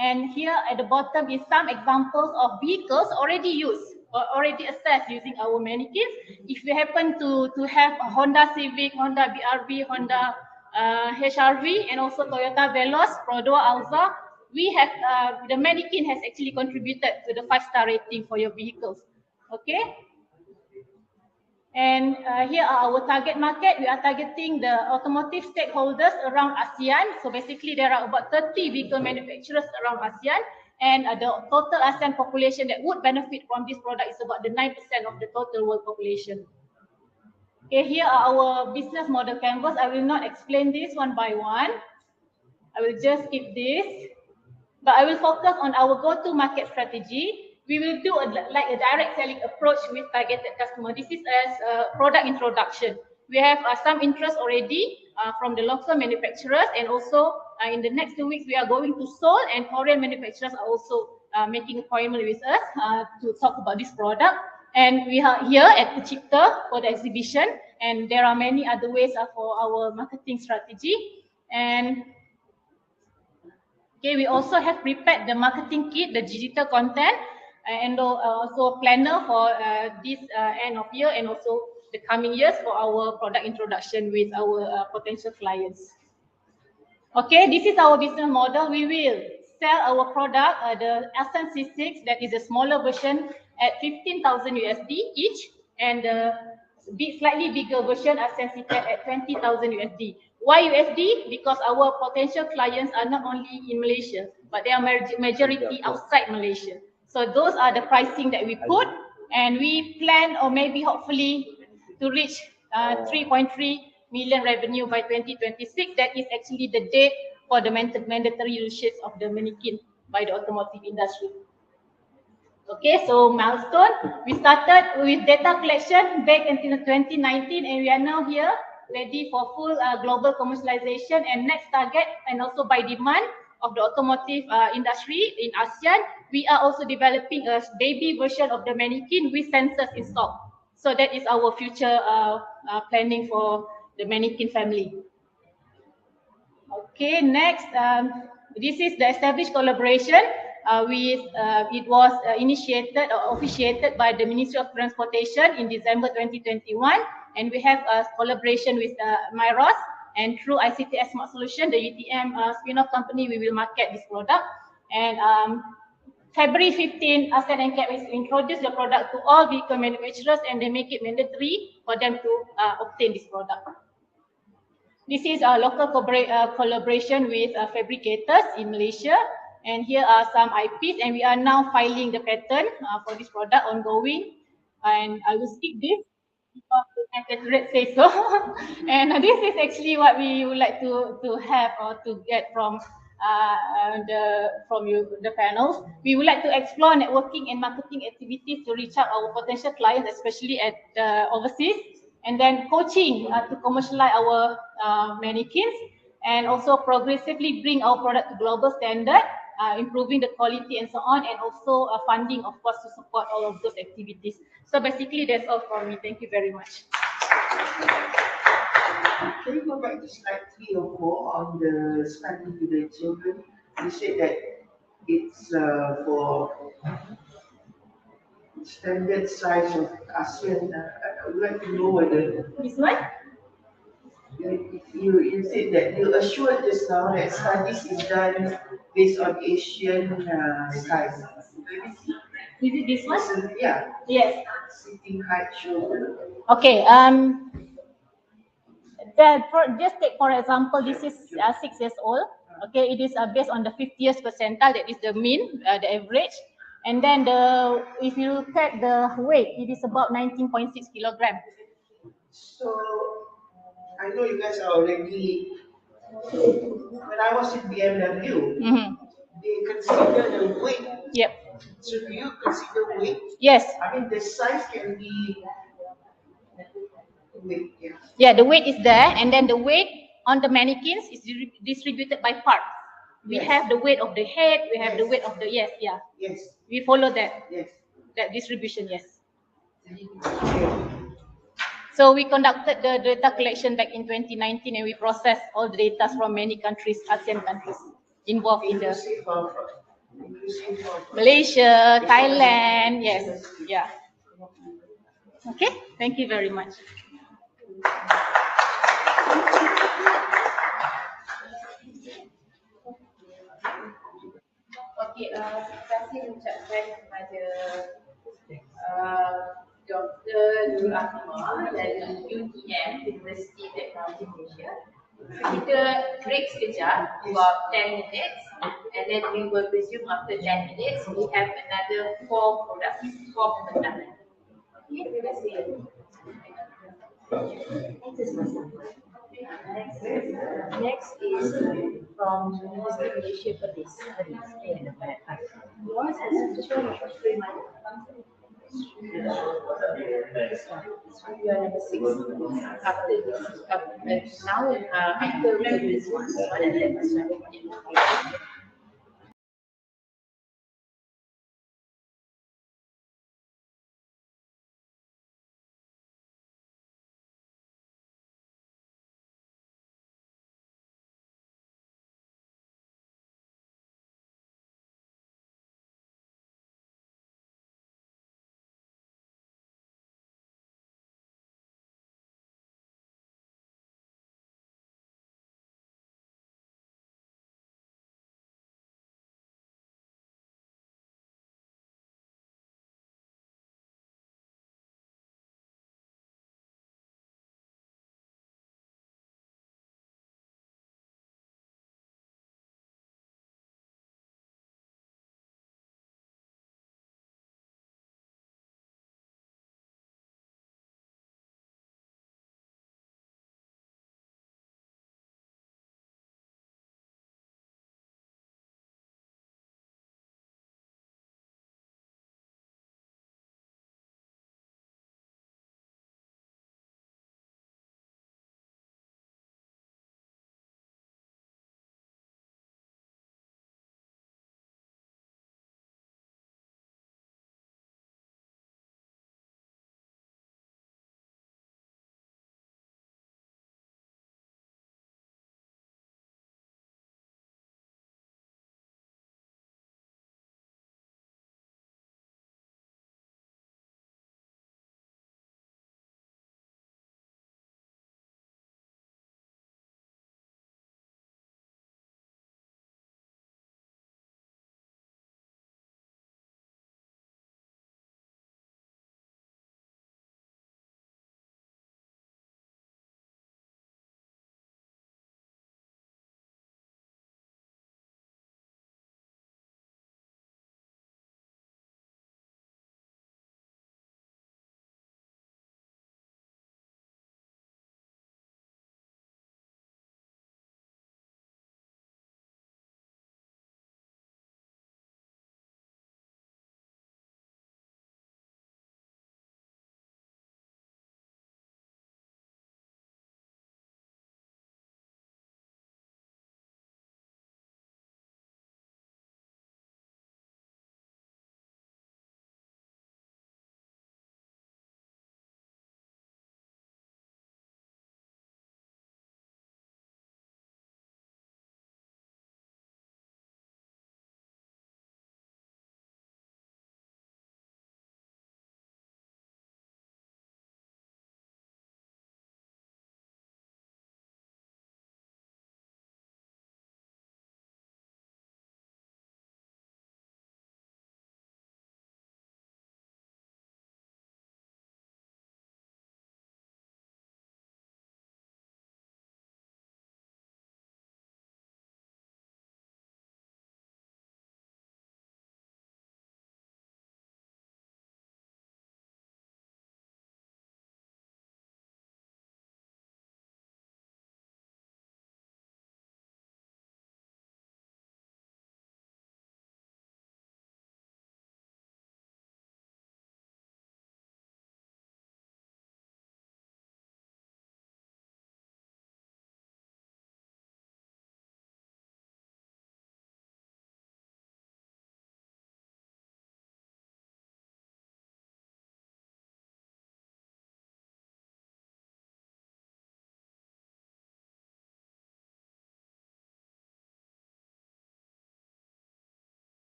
And here at the bottom is some examples of vehicles already used or already assessed using our mannequins. If you happen to have a Honda Civic, Honda BRV, Honda HRV, and also Toyota Veloz, Produa Alza, we have the mannequin has actually contributed to the 5-star rating for your vehicles. Okay. And here are our target market. We are targeting the automotive stakeholders around ASEAN. So basically, there are about 30 vehicle manufacturers around ASEAN, and the total ASEAN population that would benefit from this product is about the 9% of the total world population. Okay, here are our business model canvas. I will not explain this one by one. I will just skip this. But I will focus on our go-to market strategy. We will do like a direct selling approach with targeted customer. This is as a product introduction. We have some interest already from the local manufacturers, and also in the next 2 weeks we are going to Seoul, and Korean manufacturers are also making appointment with us to talk about this product. And we are here at Mytechpitch for the exhibition, and there are many other ways for our marketing strategy. And okay, we also have prepared the marketing kit, the digital content, and also a planner for this end of year and also the coming years for our product introduction with our potential clients. Okay, this is our business model. We will sell our product, the ASEAN C6, that is a smaller version, at 15,000 USD each, and the slightly bigger version, ASEAN C10, at 20,000 USD. Why USD? Because our potential clients are not only in Malaysia, but they are majority outside Malaysia. So those are the pricing that we put, and we plan, or maybe hopefully, to reach 3.3 million revenue by 2026. That is actually the date for the mandatory usage of the mannequin by the automotive industry. Okay, so milestone, we started with data collection back until 2019, and we are now here ready for full global commercialization. And next target, and also by demand of the automotive industry in ASEAN, we are also developing a baby version of the mannequin with sensors installed. So that is our future planning for the mannequin family. Okay, next, this is the established collaboration it was initiated or officiated by the Ministry of Transportation in December 2021, and we have a collaboration with Myros, and through ICTS Smart Solution, the UTM spin-off company, we will market this product. And February 15, ASEAN NCAP has introduced the product to all vehicle manufacturers, and they make it mandatory for them to obtain this product. This is a local collaboration with fabricators in Malaysia, and here are some IPs, and we are now filing the patent for this product ongoing. And I will skip this because the red say so. And this is actually what we would like to have or to get from the panels. We would like to explore networking and marketing activities to reach out our potential clients, especially at overseas. And then coaching to commercialize our mannequins, and also progressively bring our product to global standard, improving the quality and so on, and also funding, of course, to support all of those activities. So basically, that's all from me. Thank you very much. Can you go back to slide 3 or 4 on the spending to the children? You said that it's for standard size of ASEAN. I would like to know whether This one? You said that you assured just now that studies is done based on Asian size. Is it this one? So, yeah. Yes. Sitting height, shoulder. Okay. Just take for example, this is 6 years old. Okay, it is based on the 50th percentile. That is the mean, the average. And then if you look at the weight, it is about 19.6 kilogram. So I know you guys are already. When I was in BMW, they consider the weight. Yep. So do you consider weight? Yes. I mean, the size can be weight. Yeah. Yeah, the weight is there, and then the weight on the mannequins is distributed by part. We Yes. have the weight of the head, we have the weight of the Yes. We follow that. Yes. That distribution, yes. Okay. So we conducted the data collection back in 2019, and we processed all the data from many countries, ASEAN countries involved in the Inclusive of Malaysia, Thailand, yes, yeah. Okay, thank you very much. Okey, terima kasih ucapkan kepada Dr. Nur Rahimah dari UTM, University Technology Malaysia. So kita break sekejap, about 10 minutes, and then we will resume after 10 minutes. We have another 4 products, 4 pemenangan. Okay, terima kasih. Next is from University Malaysia Perlis. Yours has a picture of a free money. You are number 6. After this, now, after we do this one and then this one.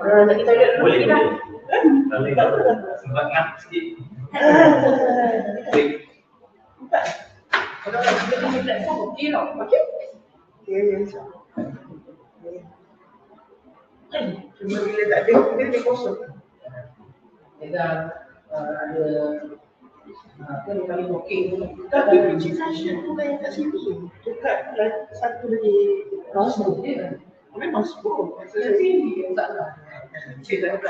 Nak kita lihat Boleh, dulu boleh. kita. Boleh. Sebab nak sikit. Kalau nak kita punya platform, okey tau. Okey? Okey, insyaAllah. Cuma bila tak ada, dia kosong. Dan ada apa ni paling okey tu. Tapi pitching session tu lain kat sini. Dekat satu lagi nozzle dia. Memang sebut. Jadi tak lah. Cik tak.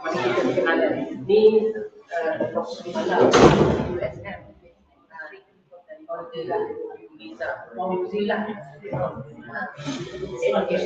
Mari kita kenalan. Ni Dr. Mala USM. Order lah. Bisa. Mau New Zealand. Okay.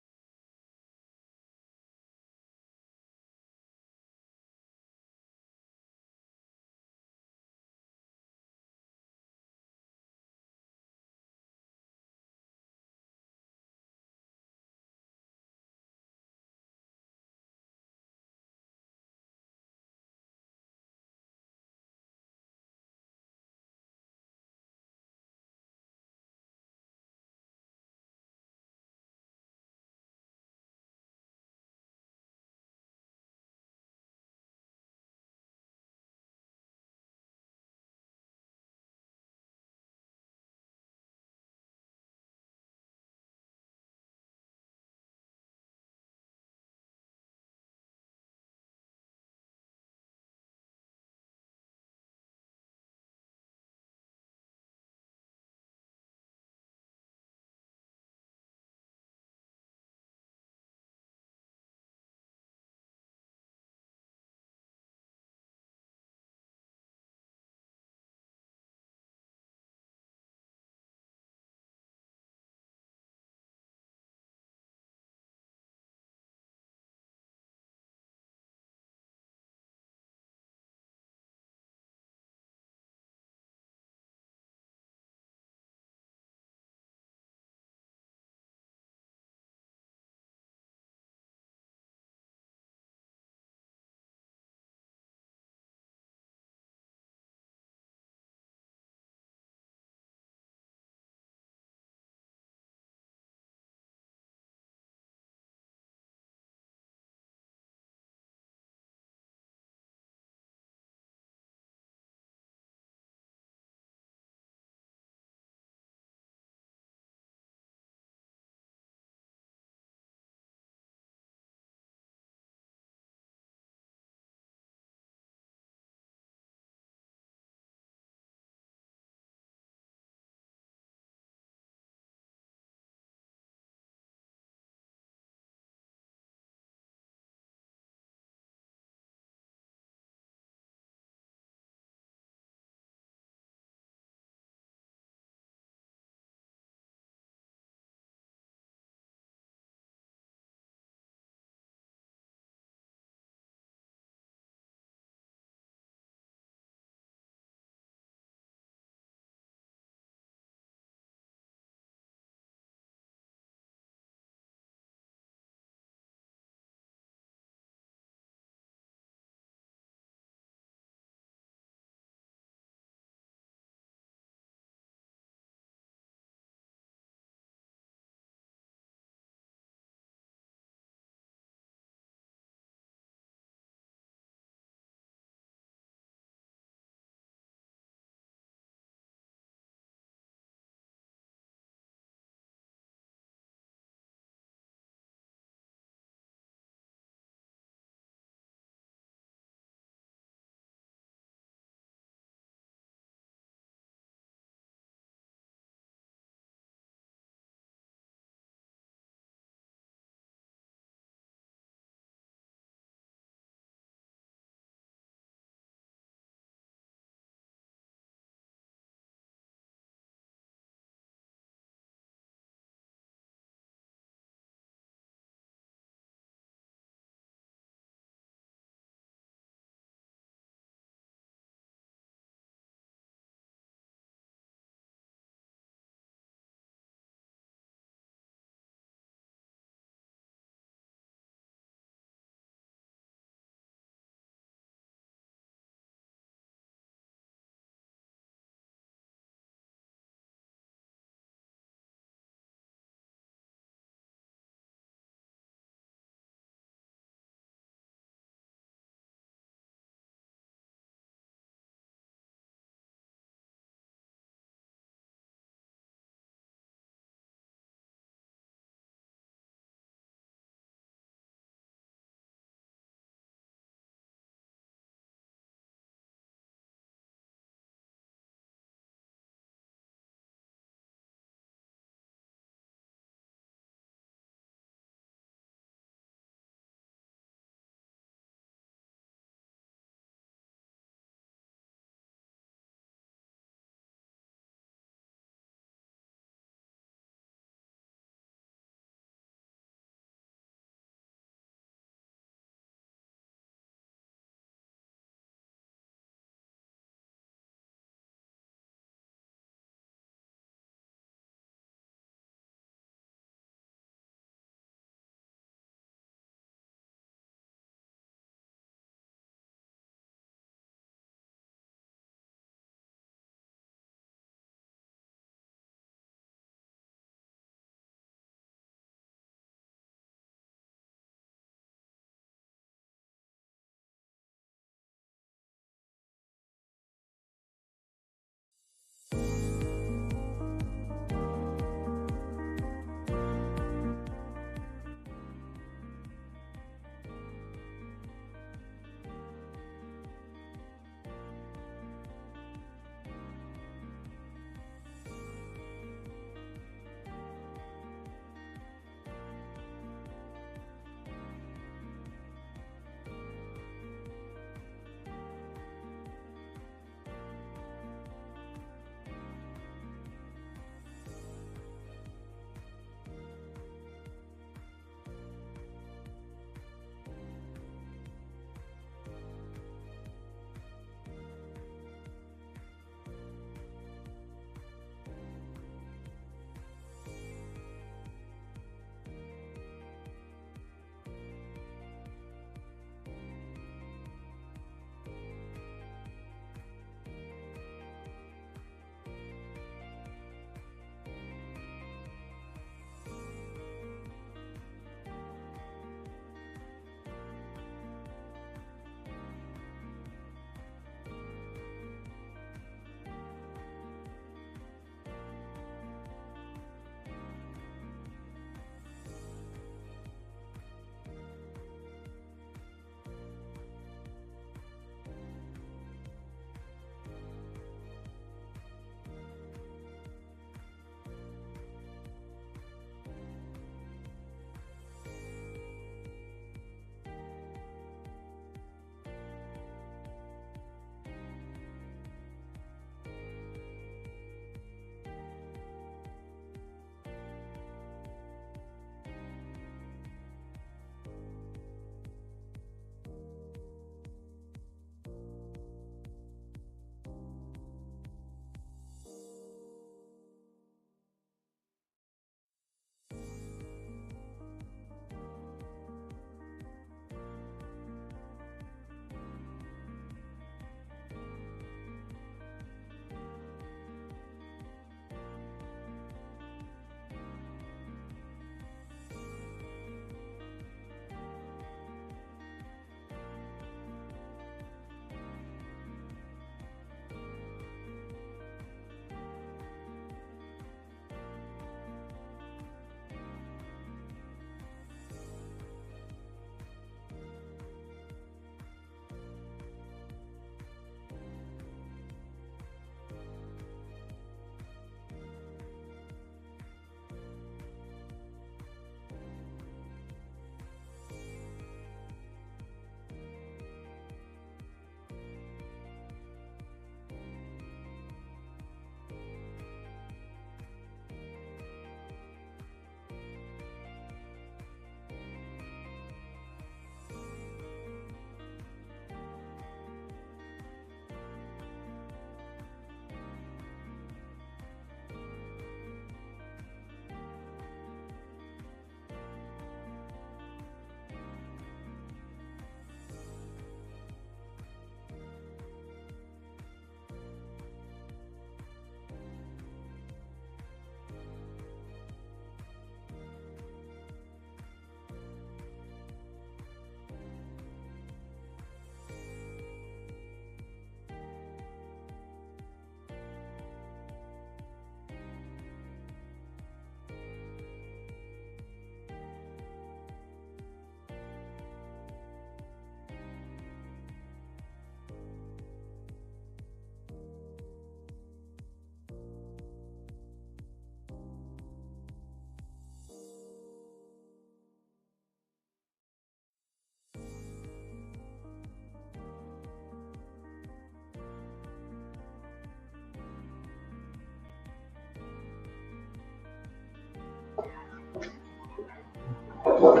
Okay,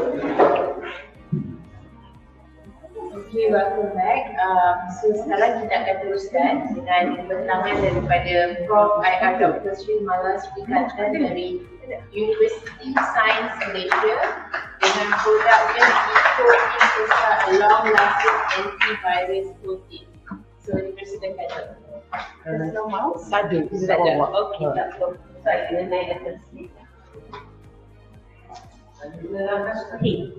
welcome back. So sekarang kita akan teruskan dengan keterangan daripada Prof. IR Dr. Sri Mala Srikantan dari University Science Malaysia dengan produknya E-Coating serta a long-lasting antivirus coating. So, dipersilakan Dr. There's no mouse? Ada. Tak ada. Okay, tak apa. Saya kena naik atas ni. Okay.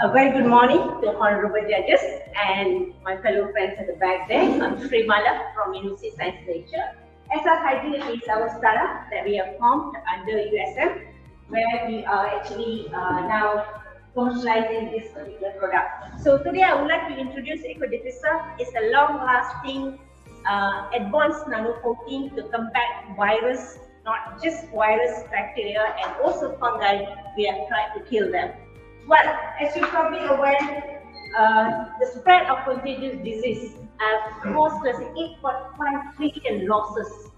A very good morning to honorable judges and my fellow friends at the back there. I'm Sri Mala from University Science Malaysia. As our title is our startup that we have formed under USM, where we are actually now commercializing this particular product. So today I would like to introduce EcoDiffuser. It's a long-lasting advanced nano coating to combat virus, not just virus, bacteria, and also fungi. We have tried to kill them. Well, as you're probably aware, the spread of contagious disease has caused us 8.5 trillion losses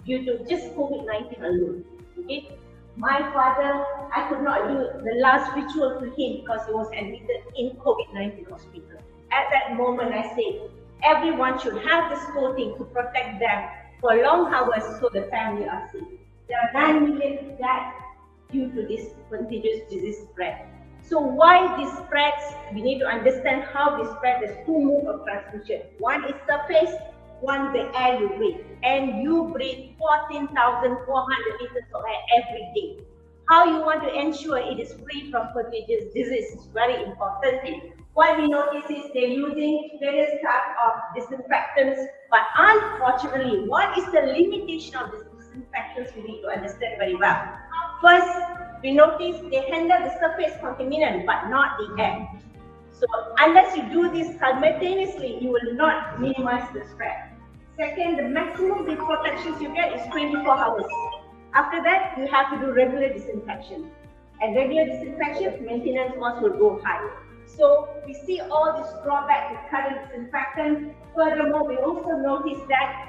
due to just COVID-19 alone. Okay, my father, I could not do the last ritual to him because he was admitted in COVID-19 hospital. At that moment, I said, everyone should have this coating to protect them for long hours so the family are safe. There are 9 million dead due to this contagious disease spread. So why this spreads? We need to understand how this spread. There's two modes of transmission. One is surface, one the air you breathe. And you breathe 14,400 liters of air every day. How you want to ensure it is free from contagious disease is very important. What we notice is they're using various types of disinfectants, but unfortunately, what is the limitation of these disinfectants we need to understand very well. First, we notice they handle the surface contaminant but not the air. So unless you do this simultaneously, you will not minimize the spread. Second, the maximum breath protections you get is 24 hours. After that, you have to do regular disinfection. And regular disinfection, maintenance costs will go high. So we see all this drawback with current disinfectant. Furthermore, we also notice that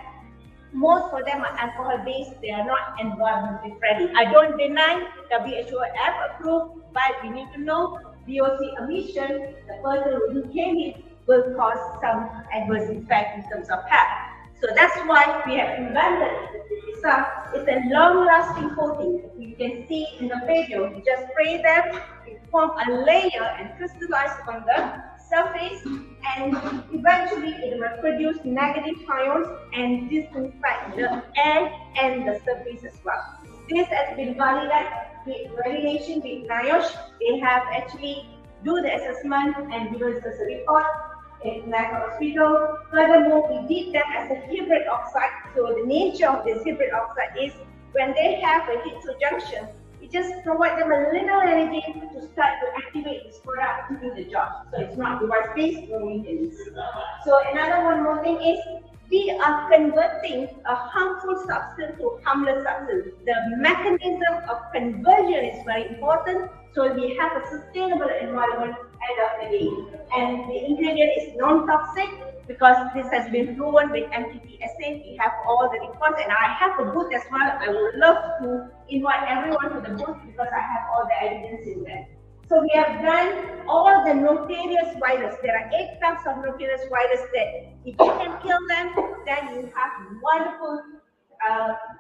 most of them are alcohol-based, they are not environmentally friendly. I don't deny WHO have approved, but we need to know VOC emission, the person who came in will cause some adverse effect in terms of health. So that's why we have invented it's a long-lasting coating. You can see in the video, you just spray them, you form a layer and crystallize on the surface, and eventually it will produce negative ions and disinfect the air and the surface as well. This has been validated with validation with NIOSH. They have actually do the assessment and give us a report in National Hospital. Furthermore, we did that as a hybrid oxide. So the nature of this hybrid oxide is when they have a heat junction, we just provide them a little energy to start to activate this product to do the job. So it's not device-based, no maintenance. So another one more thing is we are converting a harmful substance to harmless substance. The mechanism of conversion is very important. So we have a sustainable environment end of the day. And the ingredient is non-toxic because this has been proven with MTPSA. We have all the reports and I have a booth as well. I would love to invite everyone to the booth because I have all the evidence in there. So we have done all the notarious virus. There are 8 types of notarious virus that if you can kill them, then you have wonderful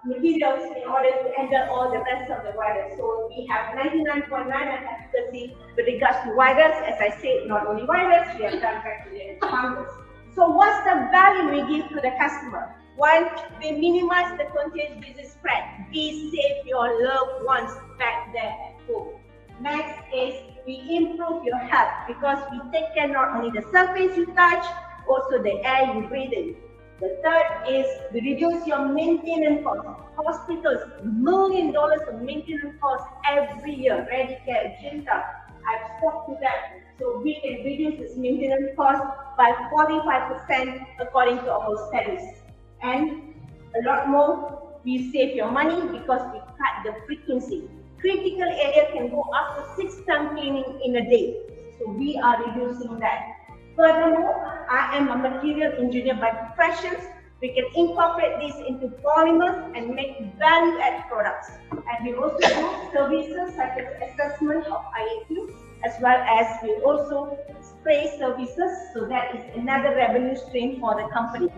materials in order to handle all the rest of the virus. So we have 99.9% efficacy with regards to virus. As I said, not only virus, we have done bacteria and fungus. So what's the value we give to the customer? One, we minimize the contagious disease spread. We save your loved ones back there at home. Next is we improve your health because we take care not only the surface you touch, also the air you breathe in. The third is we reduce your maintenance costs. Hospitals, $1 million of maintenance costs every year. Medicare, Jinta, I've spoke to that. So we can reduce this maintenance cost by 45% according to our studies. And a lot more, we save your money because we cut the frequency. Critical area can go up to 6 times cleaning in a day. So we are reducing that. Furthermore, I am a material engineer by profession. We can incorporate this into polymers and make value-add products. And we also do services such as assessment of IAQ, as well as we also spray services. So that is another revenue stream for the company.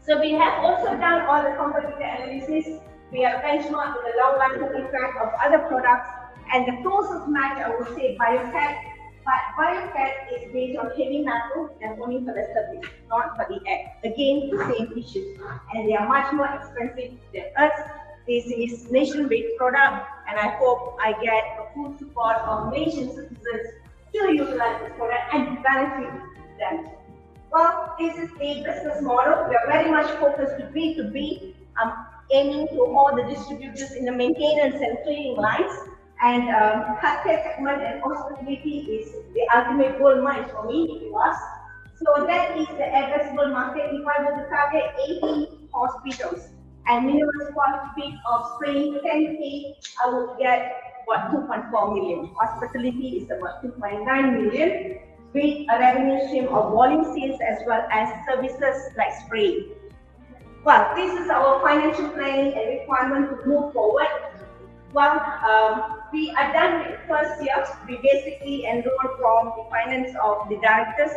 So we have also done all the competitor analysis. We have benchmarked with the long lasting effect of other products, and the closest match I would say Biotech. But Biotech is based on heavy metal and only for the service, not for the egg. Again, the same issues, and they are much more expensive than us. This is nation-based product, and I hope I get a full support of Malaysian citizens to utilize this product and benefit them. Well, this is the business model. We are very much focused to B2B, aiming to all the distributors in the maintenance and cleaning lines. And healthcare segment and hospitality is the ultimate gold mine for me, if you ask. So that is the addressable market. If I were to target 80 hospitals and minimum square feet of spraying 10K, I would get about 2.4 million. Hospitality is about 2.9 million, with a revenue stream of volume sales as well as services like spraying. Well, this is our financial planning and requirement to move forward. Well, we are done with the first year. We basically enrolled from the finance of the directors,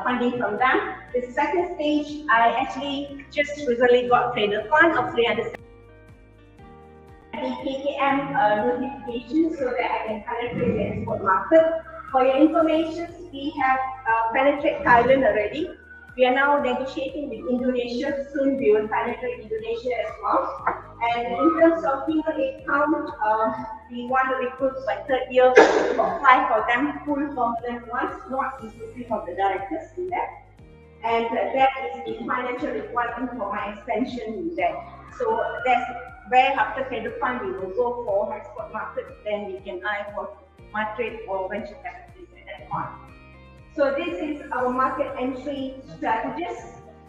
funding from them. The second stage, I actually just recently got credit fund of 300 the KKM notification so that I can penetrate the export market. For your information, we have penetrated Thailand already. We are now negotiating with Indonesia. Soon we will penetrate Indonesia as well. And in terms of female headcount, we want to recruit by third year for 5 of them full permanent ones, not inclusive of the directors in that. And that is the financial requirement for my expansion in that. So that's where after credit fund we will go for export market, then we can eye for market or venture capitalists at that point. So this is our market entry strategies.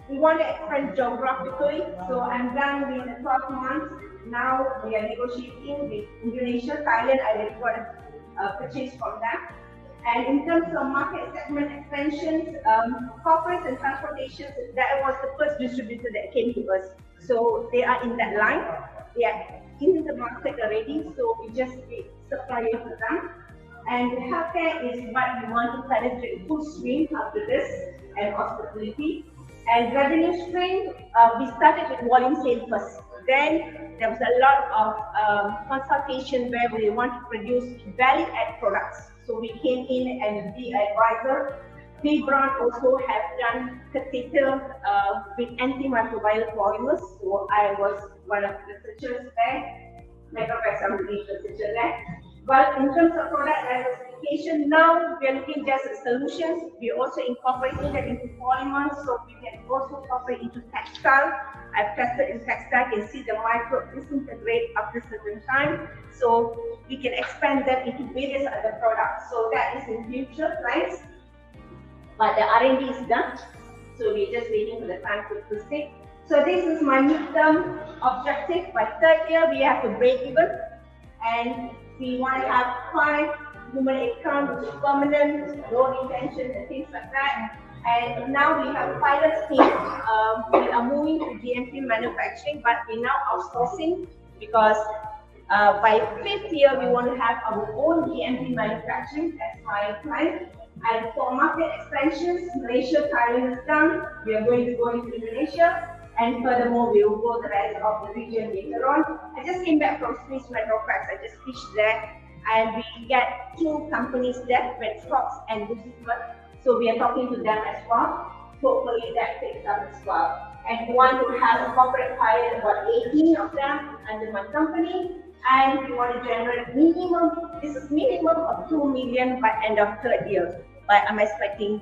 We want to expand geographically. So I'm done with the 12 months. Now we are negotiating with Indonesia, Thailand. I already got a purchase from them. And in terms of market segment expansions, corporates and transportation, that was the first distributor that came to us. So they are in that line. They are in the market already. So we just be supplier for them. And healthcare is what we want to penetrate full stream after this, and hospitality. And revenue stream, we started with volume sales first. Then there was a lot of consultation where we want to produce value-add products. So we came in and be advisor. We also have done catheter with antimicrobial polymers. So I was one of the researchers there, researcher there. But in terms of product diversification, now we are looking just at solutions. We are also incorporating that into polymers, so we can also incorporate into textile. I've tested in textile, you can see the micro disintegrate after a certain time. So we can expand that into various other products. So that is in future plans. But the R&D is done. So we're just waiting for the time to proceed. So this is my midterm objective. By third year, we have to break even. And we want to have 5 human headcount, which is permanent, no retention, and things like that. And now we have pilot stage. We are moving to GMP manufacturing, but we're now outsourcing because by 5th year we want to have our own GMP manufacturing. That's my plan. And for market expansions, Malaysia, Thailand is done. We are going to go into Indonesia. And furthermore, we will go the rest of the region later on. I just came back from Swiss Metrofax. I just fished there, and we get 2 companies there, Red Fox and Lucifer. So we are talking to them as well. Hopefully that takes up as well. And we want to have a corporate hire, about 18 of them under my company. And we want to generate minimum, this is minimum of 2 million by end of third year. But I'm expecting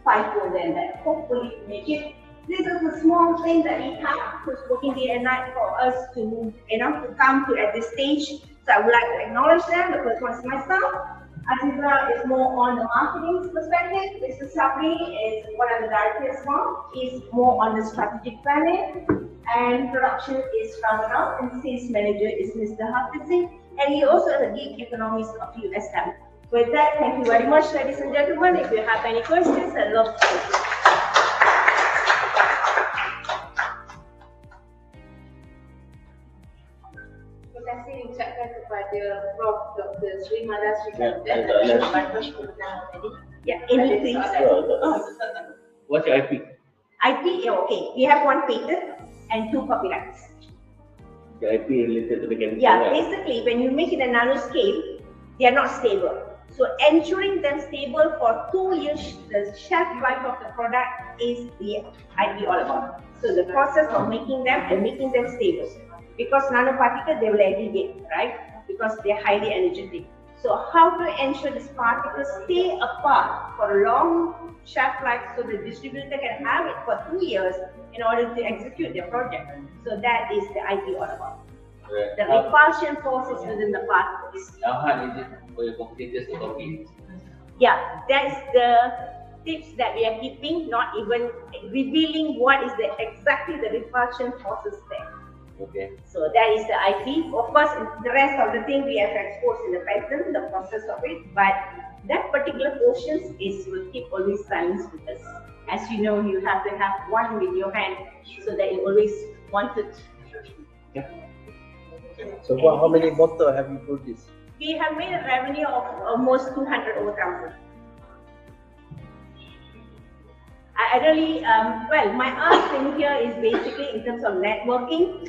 5 more than that. Hopefully make it. This is a small thing that we have, who's working day and night for us to, to come to at this stage. So I would like to acknowledge them. The first one is myself. Aziza is more on the marketing perspective. Mr. Sabri is one of the directors as well. He's more on the strategic planning. And production is Ramadan, and sales manager is Mr. Hafizi. And he also is a geek economist of USM. With that, thank you very much, ladies and gentlemen. If you have any questions, I'd love to take you. kasih diucapkan kepada Prof. Dr. Sri Mala Sri Yeah, anything. What's your IP? IP, okay. We have one patent and 2 copyrights. The IP related to the chemical. Yeah, basically, when you make it a nanoscale, they are not stable. So ensuring them stable for 2 years, the shelf life of the product is the IP all about. So the process of making them and making them stable. Because nanoparticles, they will aggregate, right? Because they are highly energetic. So how to ensure these particles stay apart for a long shelf life so the distributor can have it for 2 years in order to execute their project. So that is the IP all about. The repulsion forces within the particles. How hard is it for your competitors to copy? Yeah, that's the tips that we are keeping, not even revealing what is exactly the repulsion forces there. Okay. So that is the IP. Of course, the rest of the thing we have exposed in the patent, the process of it, but that particular portion will keep always silence with us. As you know, you have to have one with your hand so that you always want it. Yeah. So how many bottles have you produced? We have made a revenue of almost 200,000. I really, well, my art thing here is basically in terms of networking.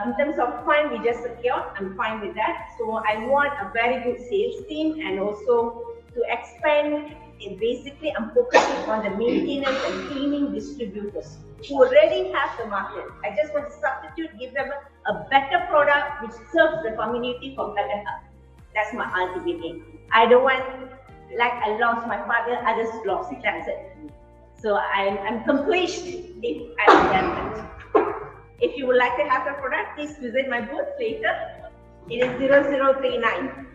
In terms of fund, we just secured, I'm fine with that. So I want a very good sales team and also to expand. Basically, I'm focusing on the maintenance and cleaning distributors who already have the market. I just want to substitute, give them a better product which serves the community for better health. That's my ultimate aim. I don't want, like I lost my father, others lost it, that's it. So I'm complete if I'm done that. If you would like to have the product, please visit my booth later. It is 0039.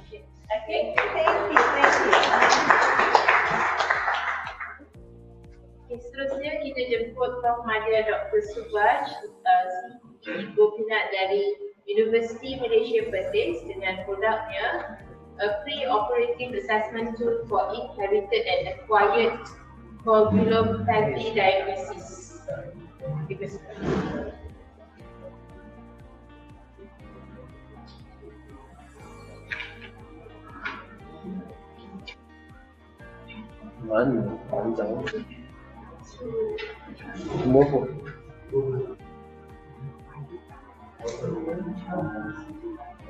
Okay, thank you. Okay, seterusnya kita jemput Prof. Madya Dr. Subhaj Gopinath dari University Malaysia Perlis dengan produknya a pre-operative assessment tool for inherited and acquired coagulopathy diagnosis. Mana? Panjang. Semua pun.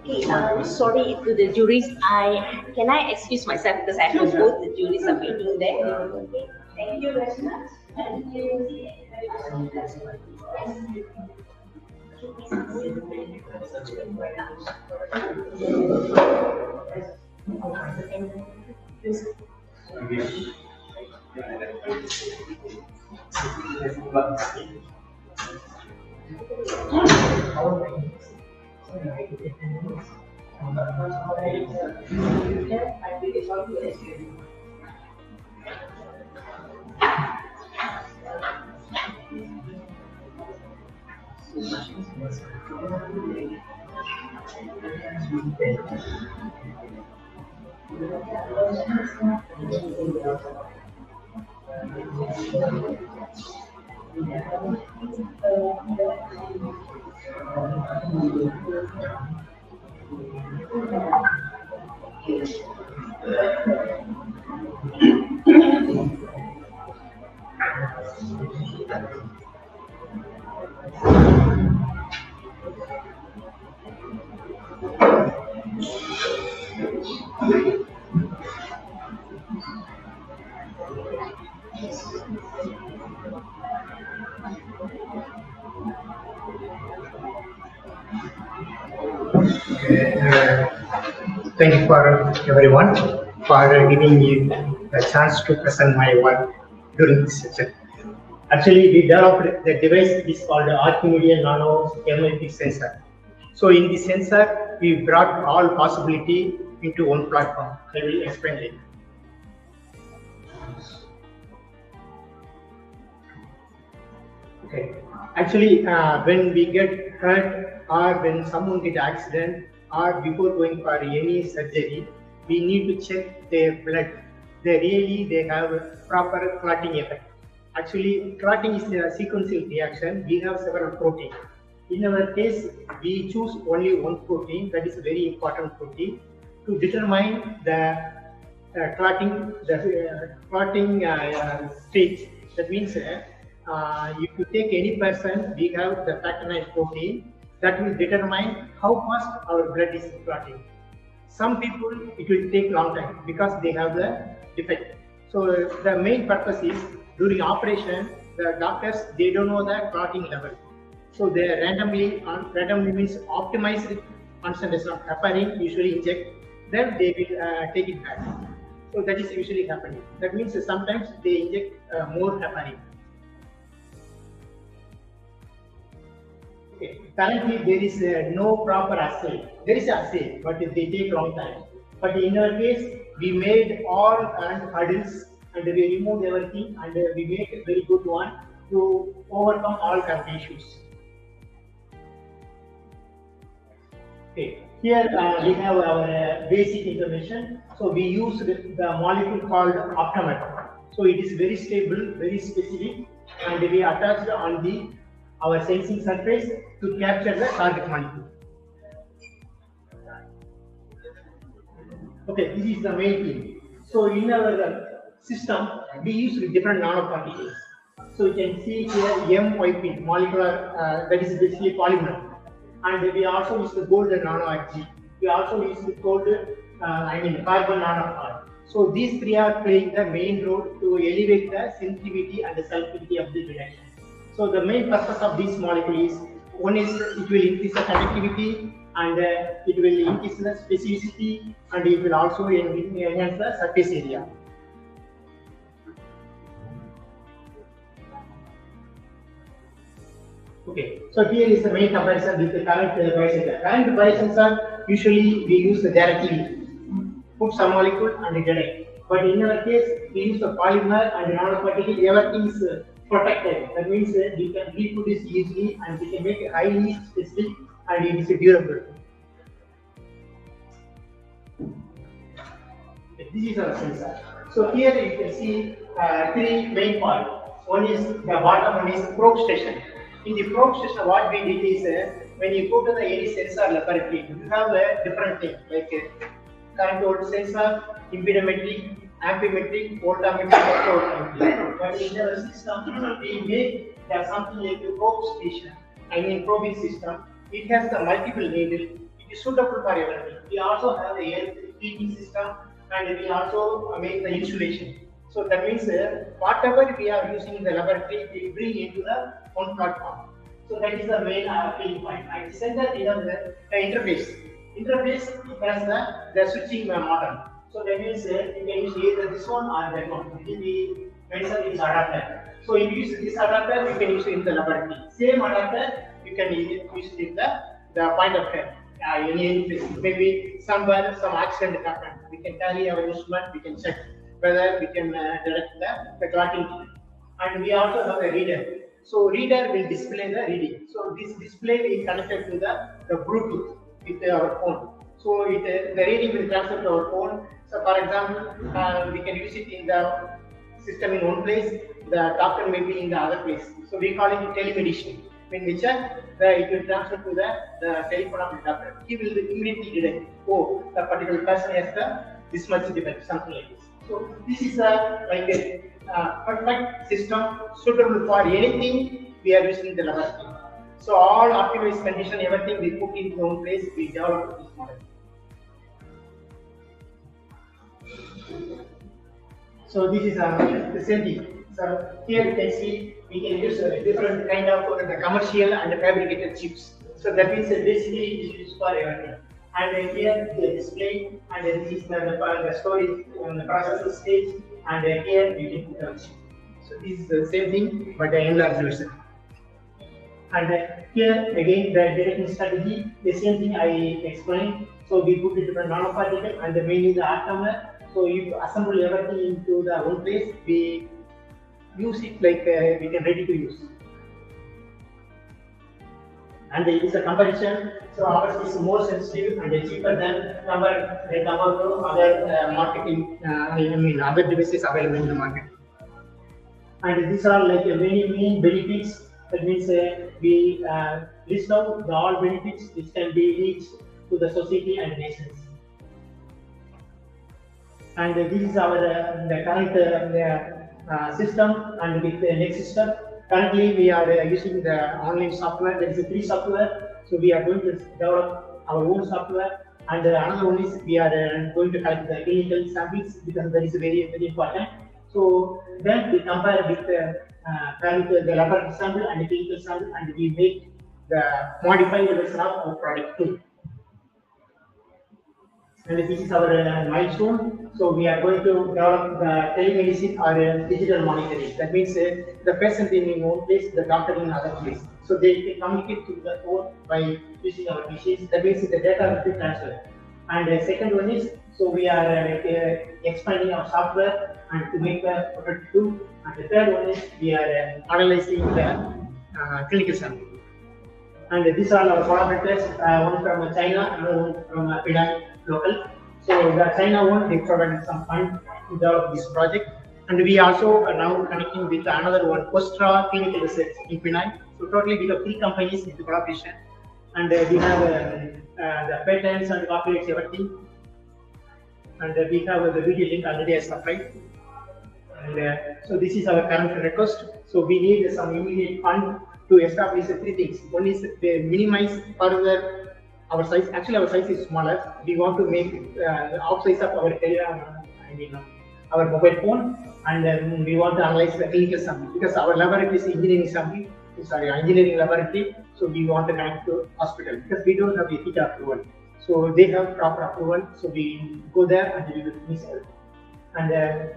Okay, sorry to the juries. Can I excuse myself because I have both the juries are waiting there. Okay. Thank you very much. Thank you. Thank you for everyone for giving me the chance to present my work during this session. Actually, we developed the device is called Archimedean Nano Thermoelectric Sensor. So in the sensor, we brought all possibility into one platform. I will explain later. Okay. Actually, when we get hurt or when someone get accident or before going for any surgery, we need to check their blood. They have a proper clotting effect. Actually, clotting is a sequential reaction. We have several proteins. In our case, we choose only one protein, that is a very important protein, to determine the clotting stage. That means if you take any person, we have the factor IX protein that will determine how fast our blood is clotting. Some people it will take long time because they have the defect. So the main purpose is during operation, the doctors they don't know the clotting level. So they randomly means optimized concentration of heparin usually inject, then they will take it back. So that is usually happening. That means sometimes they inject more heparin. Okay. Currently there is no proper assay. There is assay, but they take long time. But in our case, we made all hurdles and we removed everything and we made a very good one to overcome all current issues. Okay. Here we have our basic information. So we use the molecule called optomet. So it is very stable, very specific, and we attached on our sensing surface to capture the target molecule. Okay, this is the main thing. So in our system, we use different nanoparticles. So you can see here MYP, molecular, that is basically polymer. And we also use the gold nano Hg. We also use the gold, carbon nanopod. So these three are playing the main role to elevate the sensitivity and the selectivity of the reaction. So the main purpose of this molecule is, one is it will increase the conductivity and it will increase the specificity and it will also enhance the surface area. Okay, so here is the main comparison with the current biosensor. Current biosensor usually we use the directly put some molecule and detect. But in our case, we use the polymer and nanoparticle. Everything is protected. That means we can reproduce easily and we can make it highly specific and it is durable. Okay, this is our sensor. So here you can see three main parts. One is the bottom one is probe station. In the probe station, what we did is when you go to the any sensor laboratory, you have a different thing like current volt sensor, impediometric, amperemetric, voltammetric, voltammetric. But in our system, we make something like a probe station. Probing system. It has the multiple needle. It is suitable for everything. We also have the air heating system and we also make the insulation. So that means whatever we are using in the laboratory, we bring into the one platform. So that is the main feeling point. At the center, we have the interface. Interface has the switching model. So that means you can use either this one or that one. We mentioned this adapter. So if you use this adapter, you can use it in the laboratory. Same adapter, you can use it in the point of care. Any place. Maybe somewhere some accident happened. We can carry our instrument, we can check whether we can direct the clotting. And we also have a reader. So reader will display the reading. So this display is connected to the Bluetooth with our phone. So the reading will transfer to our phone. So for example, we can use it in the system in one place, the doctor may be in the other place. So we call it telemedicine. When we check, it will transfer to the telephone of the doctor. He will immediately detect, oh, the particular person has this much defect, something like this. So this is like a perfect system suitable for anything we are using in the laboratory. So all optimized condition, everything we put in one place, we develop this model. So this is the same thing. So here you can see we can use different kind of the commercial and the fabricated chips. So that means basically it is used for everything. And here the display, and this is the storage on the processor stage, and here you can put a chip. So this is the same thing, but the enlarged version. And here again the directing strategy, the same thing I explained. So we put it different nanoparticle and the main is the atomer. So you assemble everything into the one place, we use it like we can ready to use. And it is a comparison, so ours is more sensitive and cheaper than number to other marketing, other devices available in the market. And these are like many benefits That means we list out the all benefits which can be reached to the society and nations. And this is our the current system. And with the next system, currently we are using the online software. There is a free software, so we are going to develop our own software. And another one is we are going to collect the clinical samples, because that is very important. So then we compare with the laboratory sample and the clinical sample, and we make the modified version of our product too. And this is our milestone. So we are going to develop the telemedicine or digital monitoring. That means the patient in one place, the doctor in another place. So they can communicate to the phone by using our machines. That means the data will be transferred. And the second one is, so we are expanding our software and to make the product too. And the third one is we are analyzing the clinical sample. And these are our collaborators, one from China, another one from Penang local. So the China one, they provided some fund to develop this project. And we also are now connecting with another one, Postra Clinical Research in Penang. So totally we have 3 companies in the collaboration. And we have the patents and copyrights, everything. And we have the video link already supplied. And so this is our current request. So we need some immediate fund to establish 3 things. One is minimize further our size. Actually, our size is smaller. We want to make the half size of our our mobile phone, and we want to analyze the clinical sample, because our laboratory is engineering sample. Sorry, engineering laboratory. So we want to connect to hospital, because we don't have ethical approval. So they have proper approval. So we go there and we will finish everything. And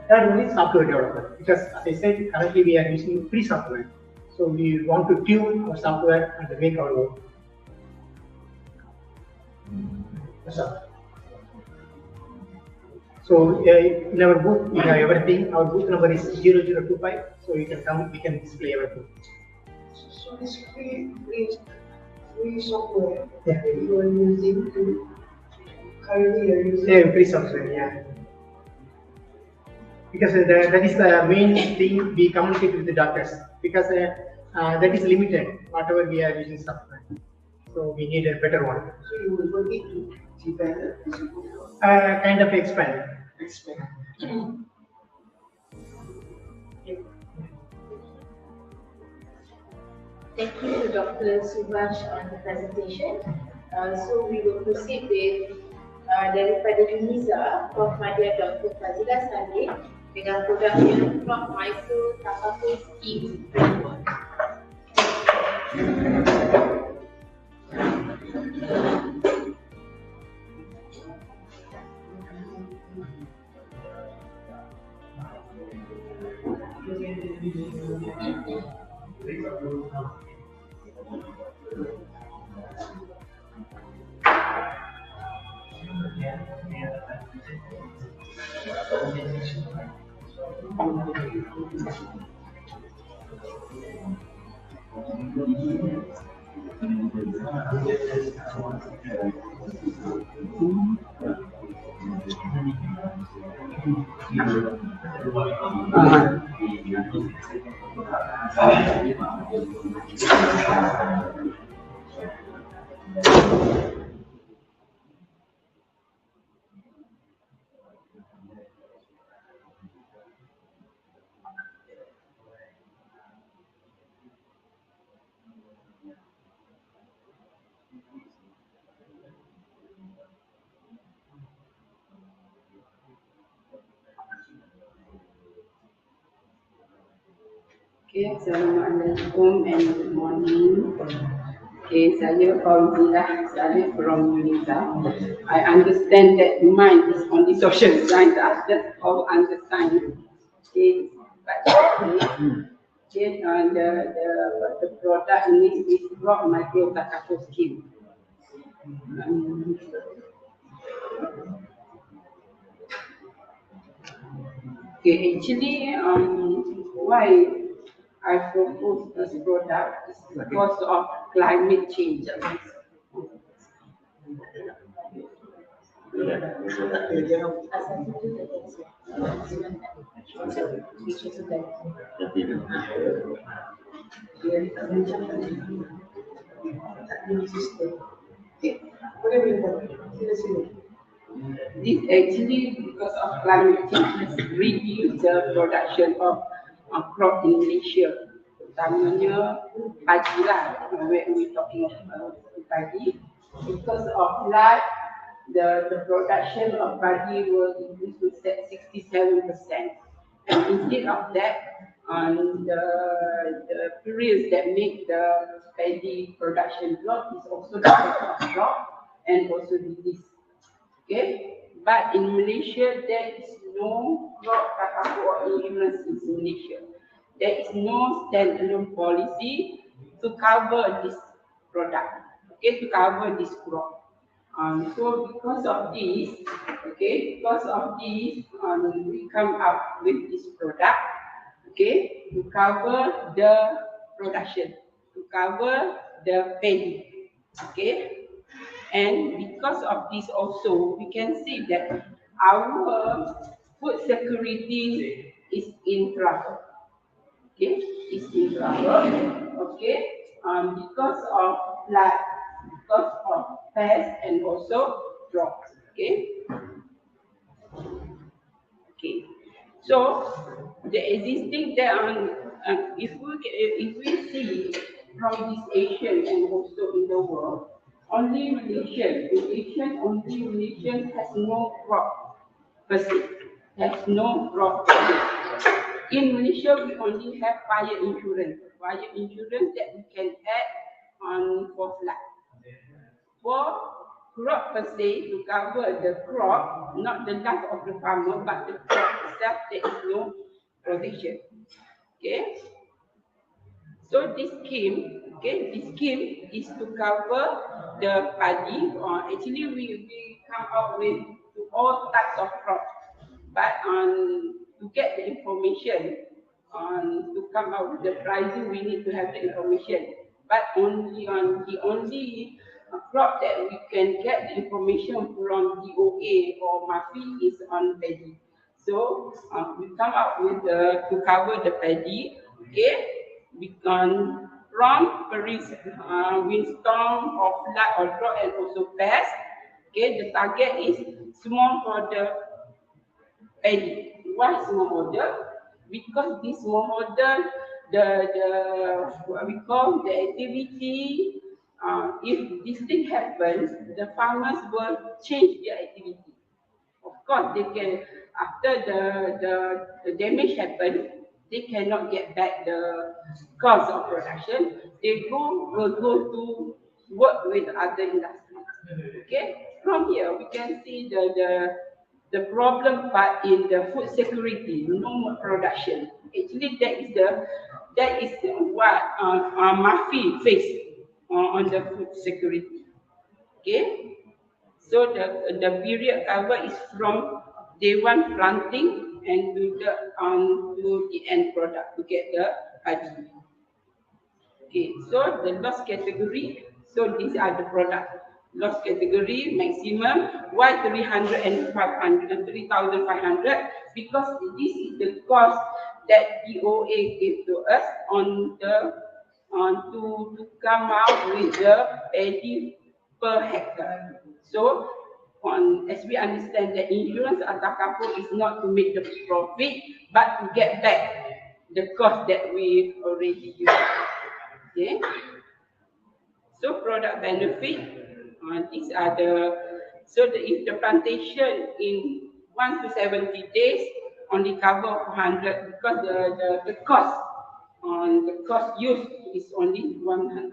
third one is software development, because as I said, currently we are using free software. So we want to tune our software and make our own. So in our booth, we have everything. Our booth number is 0025. So you can come, we can display everything. So this free software Yeah. you are using to currently you're using. Yeah, free software, yeah. Because that is the main thing we communicate with the doctors, because that is limited, whatever we are using software. So we need a better one. So you will work it to develop this Kind of expand. Thank you to Dr. Subhash on the presentation. So we will proceed with daripada Uniza, Prof. Madya Dr. Fazila Saleh dengan production Prof. Micro Takaku Scheme Framework. Okay, Assalamualaikum and good morning. Okay, saya Fauzilah Saleh from UNISA. I understand that mine is only social science. That's all understand. Okay, but okay, the product ini is from my Takato scheme. Okay, actually, why I propose this product is because of climate change. Dia tak mencap tadi. Tak punya sistem. Boleh boleh tak? Sila. This actually because of climate change has reduced the production of crop in Malaysia. Utamanya padi lah, when we talking about padi. Because of that, the production of padi will increase to 67%. And instead of that, the periods that make the paddy production drop is also the cost of crop and also disease. Okay, but in Malaysia there is no crop cover or insurance in Malaysia. There is no standalone policy to cover this product. Okay, to cover this crop. So because of this, we come up with this product, okay, to cover the production, to cover the paddy, okay. And because of this also, we can see that our food security is in trouble. Okay, is in trouble. Okay, because of flood, because of pest and also drought. Okay. Okay. So the existing there on if we see from this Asian and also in the world, only Malaysian has no crop per se, has no crop per se. In Malaysia, we only have fire insurance that we can add on for flood. For crop per se, to cover the crop, not the life of the farmer, but the crop itself, there is no provision. Okay. So this scheme is to cover the padi. Actually, we come up with all types of crops, but to get the information, to come out with the pricing, we need to have the information. But the only crop that we can get the information from DOA or MAFI is on paddy. So we come up with to cover the paddy. Okay. From windstorm or flood or drought and also pest. Okay, the target is small order paddy. Why small order? Because this small order, the what we call the activity. If this thing happens, the farmers will change their activity. Of course, they can after the damage happens. They cannot get back the cost of production. They will go to work with other industries. Okay, from here we can see the problem part in the food security, no more production. Actually, that is what MAFI face on the food security. Okay, so the period cover is from day one planting and to the end product to get the padi. Okay, so the loss category. So these are the product loss category maximum. Why 300 and 500, 3,500? Because this is the cost that DOA gave to us on the to come out with the paddy per hectare. So as we understand, the insurance atau kapur is not to make the profit, but to get back the cost that we already use. Okay. So product benefit, these are if the plantation in 1 to 70 days only cover 100 because the cost used is only 1,500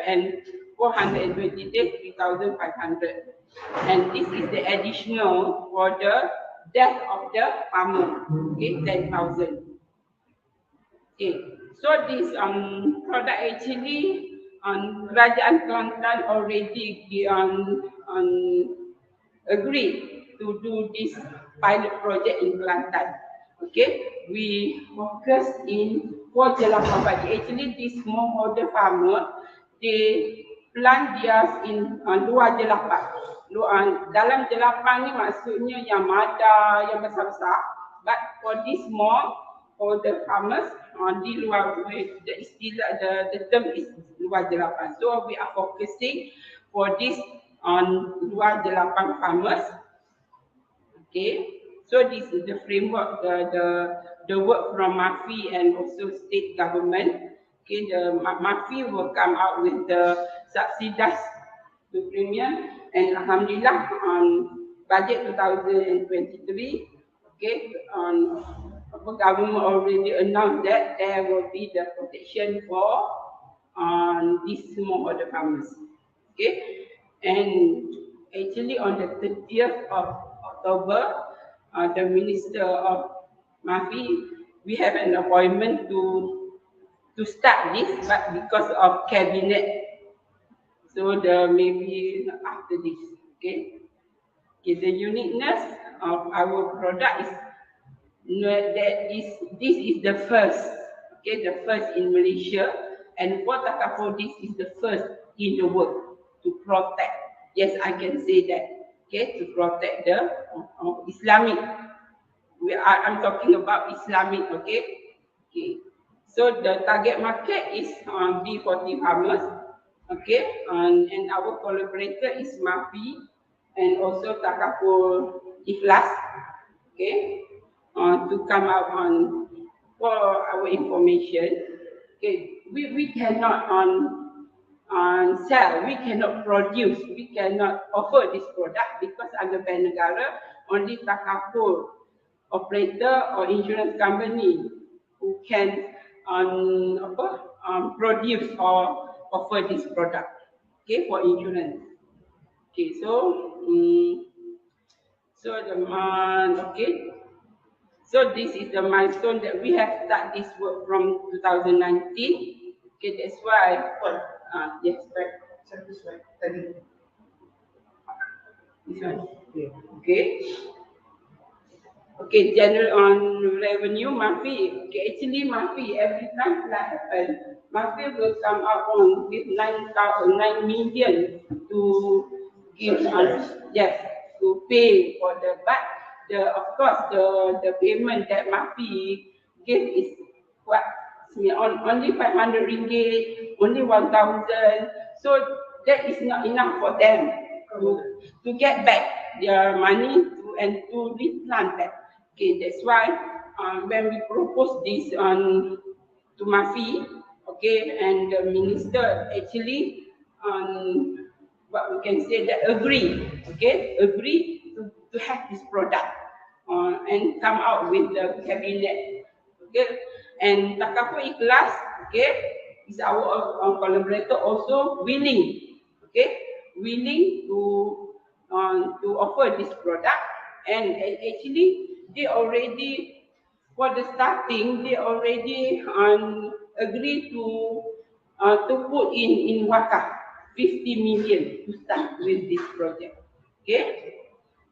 and 420 days 3,500, and this is the additional for the death of the farmer. Okay, 10,000. Okay, so this product actually Kerajaan Kelantan already agreed to do this pilot project in Kelantan. Okay, we focus in 4 jelapang padi. Actually, this smallholder farmer, they plant theirs in luar jelapang. Dalam jelapang ni maksudnya yang mada, yang besar-besar. But for this small, smallholder farmers di luar, the istilah, the term is luar jelapan. So we are focusing for this on luar jelapan farmers. Okay, so this is the framework, the work from MAFI and also state government. Okay, the MAFI will come out with the subsidized the premium, and alhamdulillah on budget 2023, okay, government already announced that there will be the protection for these smallholder farmers. Okay, and actually on the 30th of October, the Minister of MAFI, we have an appointment to start this, but because of cabinet, so the maybe after this, okay. Okay, the uniqueness of our product is this is the first, okay, the first in Malaysia, and for Takaful, this is the first in the world to protect. Yes, I can say that. Okay, to protect the Islamic. I'm talking about Islamic. Okay, okay. So the target market is B40 farmers. Okay, and our collaborator is MAFI and also Takaful Ikhlas. Okay, to come out for our information. Okay, we cannot sell, we cannot produce, we cannot offer this product because under Bank Negara only Takaful operator or insurance company who can produce or offer this product, okay, for insurance. Okay, so okay. So this is the milestone that we have started this work from 2019. Okay, that's why. Yes, right. This one. Okay. Okay, general on revenue, MAFI. Okay, actually MAFI, every time that happens, MAFI will come up on with 9 million to give us, yes, to pay for the, but of course the payment that MAFI give is what, only 500 ringgit, only 1,000. So that is not enough for them to get back their money and to replant that. Okay, that's why when we propose this to MAFI, okay, and the minister actually what we can say that agree to have this product and come out with the cabinet. Okay, and Takaful Ikhlas, okay, is our collaborator also willing, okay, willing to offer this product, and actually they already, for the starting, they already agree to put in wakaf 50 million to start with this project. Okay.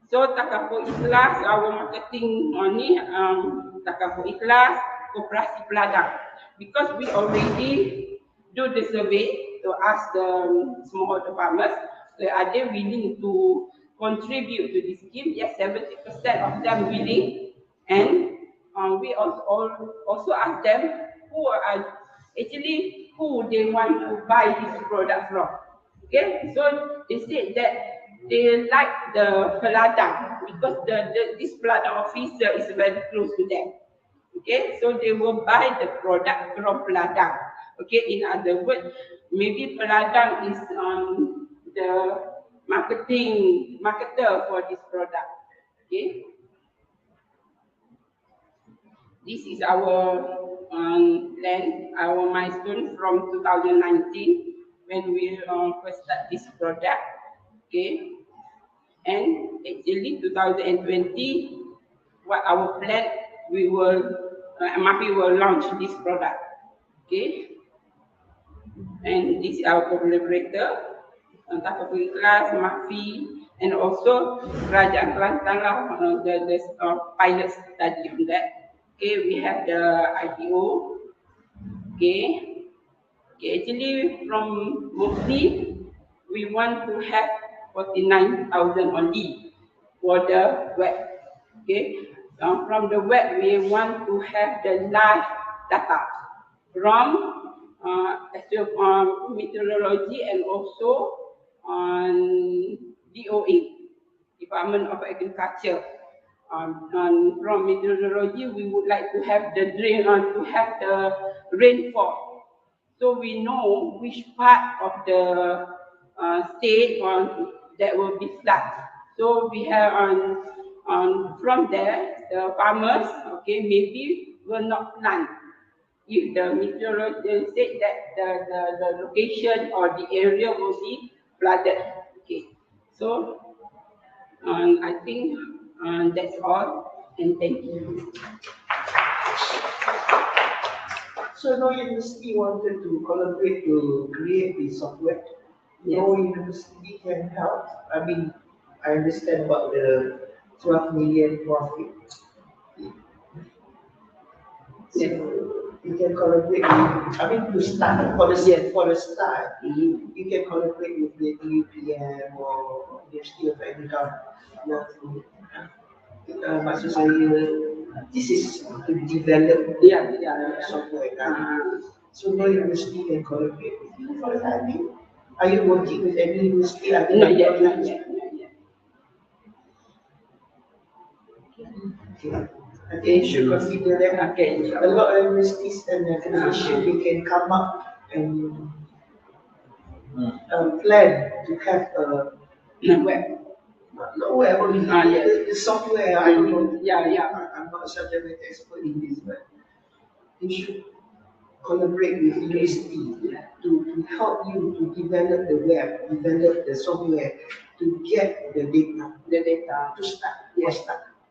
So Takaful Ikhlas, our marketing ni Takaful Ikhlas, Koperasi Peladang, because we already do the survey to ask the smallholder farmers, are they willing to contribute to this scheme? Yes, 70% of them willing, and we also ask them who they want to buy this product from. Okay, so they said that they like the peladang because this peladang officer is very close to them. Okay, so they will buy the product from peladang. Okay, in other words, maybe peladang is the marketer for this product. Okay, this is our plan, our milestone from 2019 when we first start this product. Okay, and actually 2020, what our plan, we will MAFI will launch this product. Okay, and this is our collaborator, Takaful Ikhlas, MAFI, and also Kerajaan Kelantan lah, the pilot study on that. Okay, we have the IPO. Okay, actually from mostly we want to have 49,000 only for the web. Okay, from the web, we want to have the live data from meteorology and also on DOA, Department of Agriculture. From meteorology, we would like to have the rainfall, so we know which part of the state that will be flood. So we have from there the farmers, okay, maybe will not plant if the meteorologist said that the location or the area will be flooded. Okay, so I think that's all, and thank you. So no university wanted to collaborate to create the software. Yes. No university can help. I mean, I understand about the 12 million profit. So you can collaborate with, I mean, to start, for the start, you can collaborate with the UPM or University of Agriculture. Maksud saya, this is to develop software. So no university can collaborate with you for the time being. Are you working with any university? Not yet, not yet. Okay. I think you should consider that. Okay. A lot of universities and academicians, they can come up and plan to have a web. No, only the software. I don't know. I'm not a subject matter expert in this, but you should collaborate with university to help you to develop the web, develop the software, to get the data to start.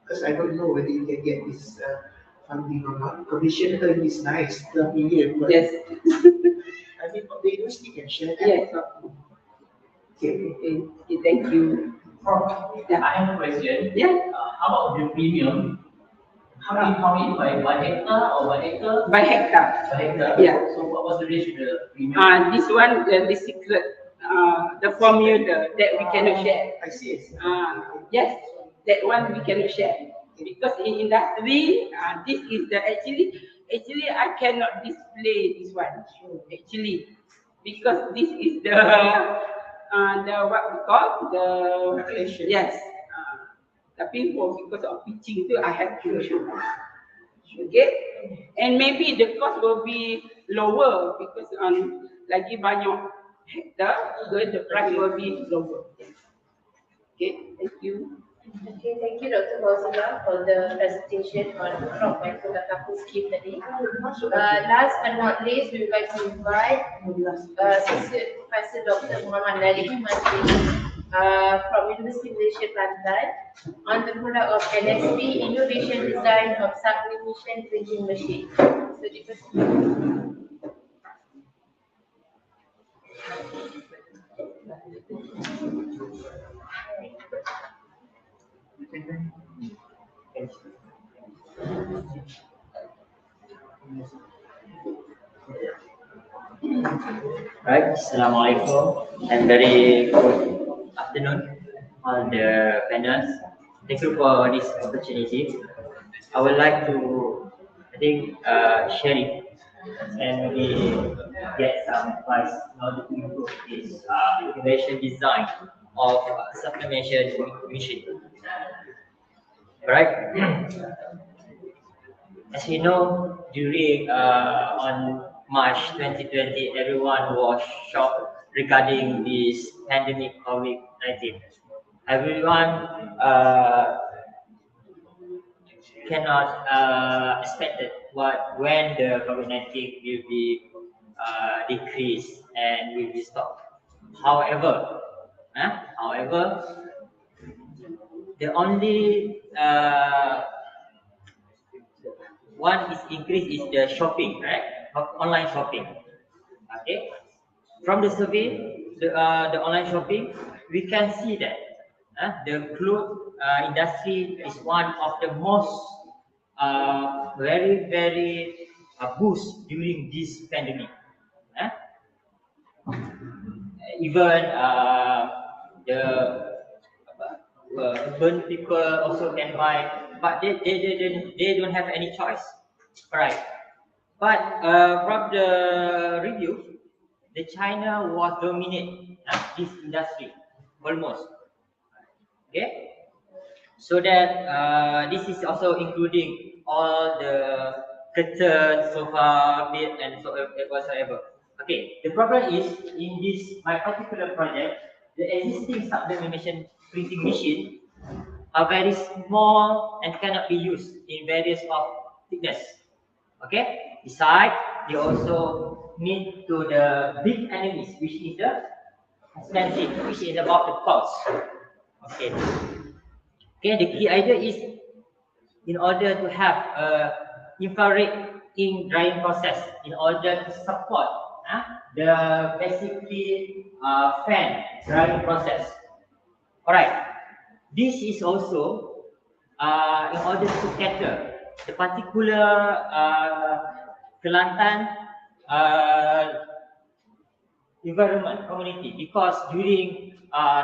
Because I don't know whether you can get this funding or not. Commission earn is nice, 12 million. But yes. I mean, the university can share that. Yes. Okay, thank you. I have a question. Yeah. How about the premium? How many by 1 hectare or 1 acre? By hectare. By hectare. Yeah. So what was the range of the premium? This one, the secret, the formula that we cannot share. I see. Yes, that one we cannot share because in industry, this is the actually I cannot display this one actually because this is the what we call the calculation. Yes. Tapi because of pitching tu, I have to show. Okay, and maybe the cost will be lower because lagi banyak hectare, so the price will be lower. Okay, thank you. Okay, thank you Dr. Fauzila for the presentation on the crop microdata scheme tadi. Last but not least, we would like to invite Associate Professor Dr. Muhammad Nali from University Malaysia Kelantan on the product of NSP, Innovation Design of Sublimation Printing Machine. So, Right, Assalamualaikum and very good afternoon on the panels. Thank you for this opportunity. I would like to, share it and maybe get some advice in order to improve this innovation design of sublimation machine. Right? As you know, during on March 2020, everyone was shocked regarding this pandemic COVID-19. Everyone cannot expect when the COVID-19 will be decreased and will be stopped. However, the only one is increased is the shopping, right? Online shopping. Okay. From the survey, the online shopping, we can see that the cloth industry is one of the most very boost during this pandemic. Even the urban people also can buy but they don't have any choice. Alright. But from the review, the China was dominate this industry almost. Okay. So that this is also including all the curtains, sofa, bed, and so whatsoever. Okay, the problem is in this my particular project, the existing sublimation printing machine are very small and cannot be used in various of thickness. Okay. Besides, you also need to the big enemies, which is the expensive, which is about the cost. Okay. Okay, the key idea is in order to have a infrared ink drying process in order to support the basically fan drying process. Alright, this is also in order to cater the particular Kelantan environment community, because during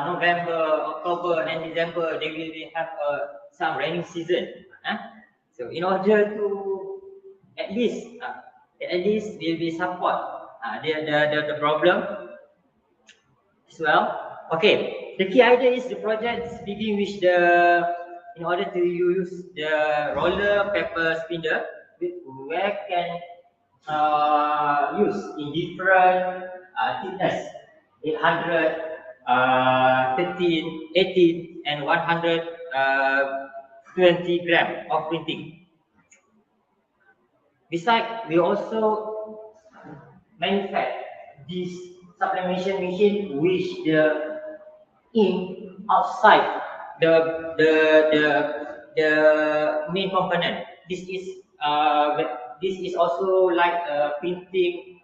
November, October, and December they will have some rainy season. So in order to at least will be support the problem as well. Okay, the key idea is the project begin with the in order to use the roller paper spinner, where can use in different thickness, 800, 13, 18, and 120 gram of printing. Besides, we also manufacture this sublimation machine which the ink outside the main component. This is also like a printing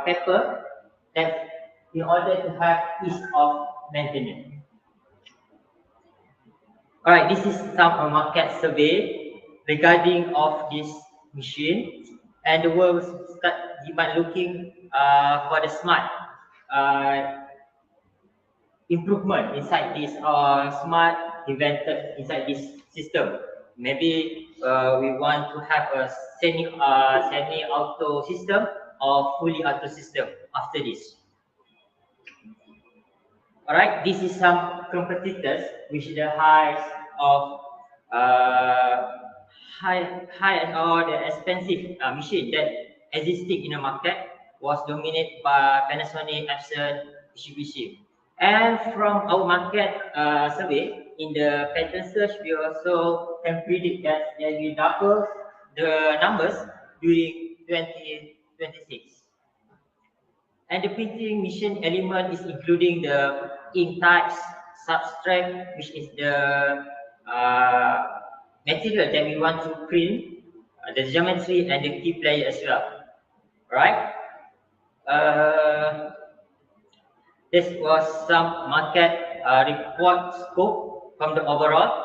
paper that in order to have ease of maintenance. Alright, this is some market survey regarding of this machine, and the world start demand looking for the smart improvement inside this smart invented inside this system. Maybe we want to have a semi-auto system or fully auto system after this. Alright, this is some competitors which the highest of high and all the expensive machine that existing in the market was dominated by Panasonic, Epson, Mitsubishi. And from our market survey in the pattern search, we also can predict that there will double the numbers during 2026. And the printing machine element is including the ink types, substrate, which is the material that we want to print, the geometry, and the key player as well. Right? This was some market report scope from the overall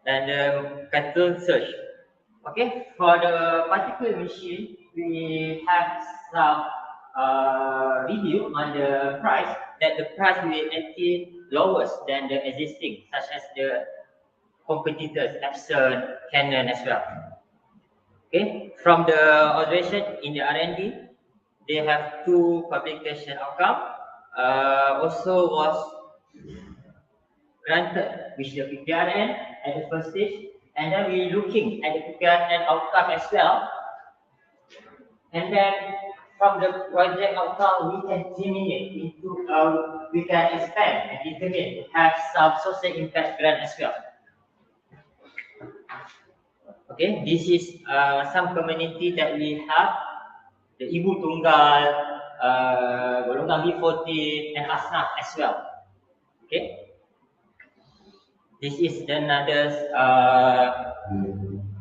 and the pattern search. Okay, for the particular machine, we have some review on the price, that the price will be lower than the existing, such as the competitors, Epson, Canon as well. Okay, from the observation in the R&D, they have 2 publication outcome. Also was granted with the PPRN at the first stage, and then we're looking at the PPRN outcome as well. And then from the project outcome, we can terminate into, we can expand and integrate, have some social impact grant as well. Okay, this is some community that we have, the Ibu Tunggal, Golongan B14, and Asnaf as well. Okay, this is another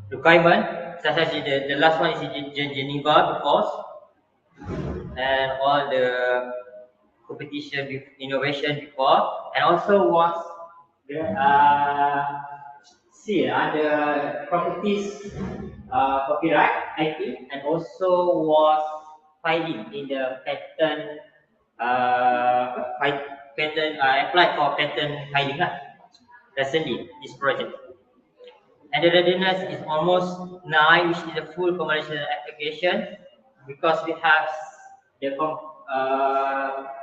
requirement, such as the last one is in Geneva before, and all the competition with innovation before, and also was the the properties copyright IP, and also was filing in the patent applied for patent filing recently this project. And the readiness is almost 9, which is a full commercial application, because we have the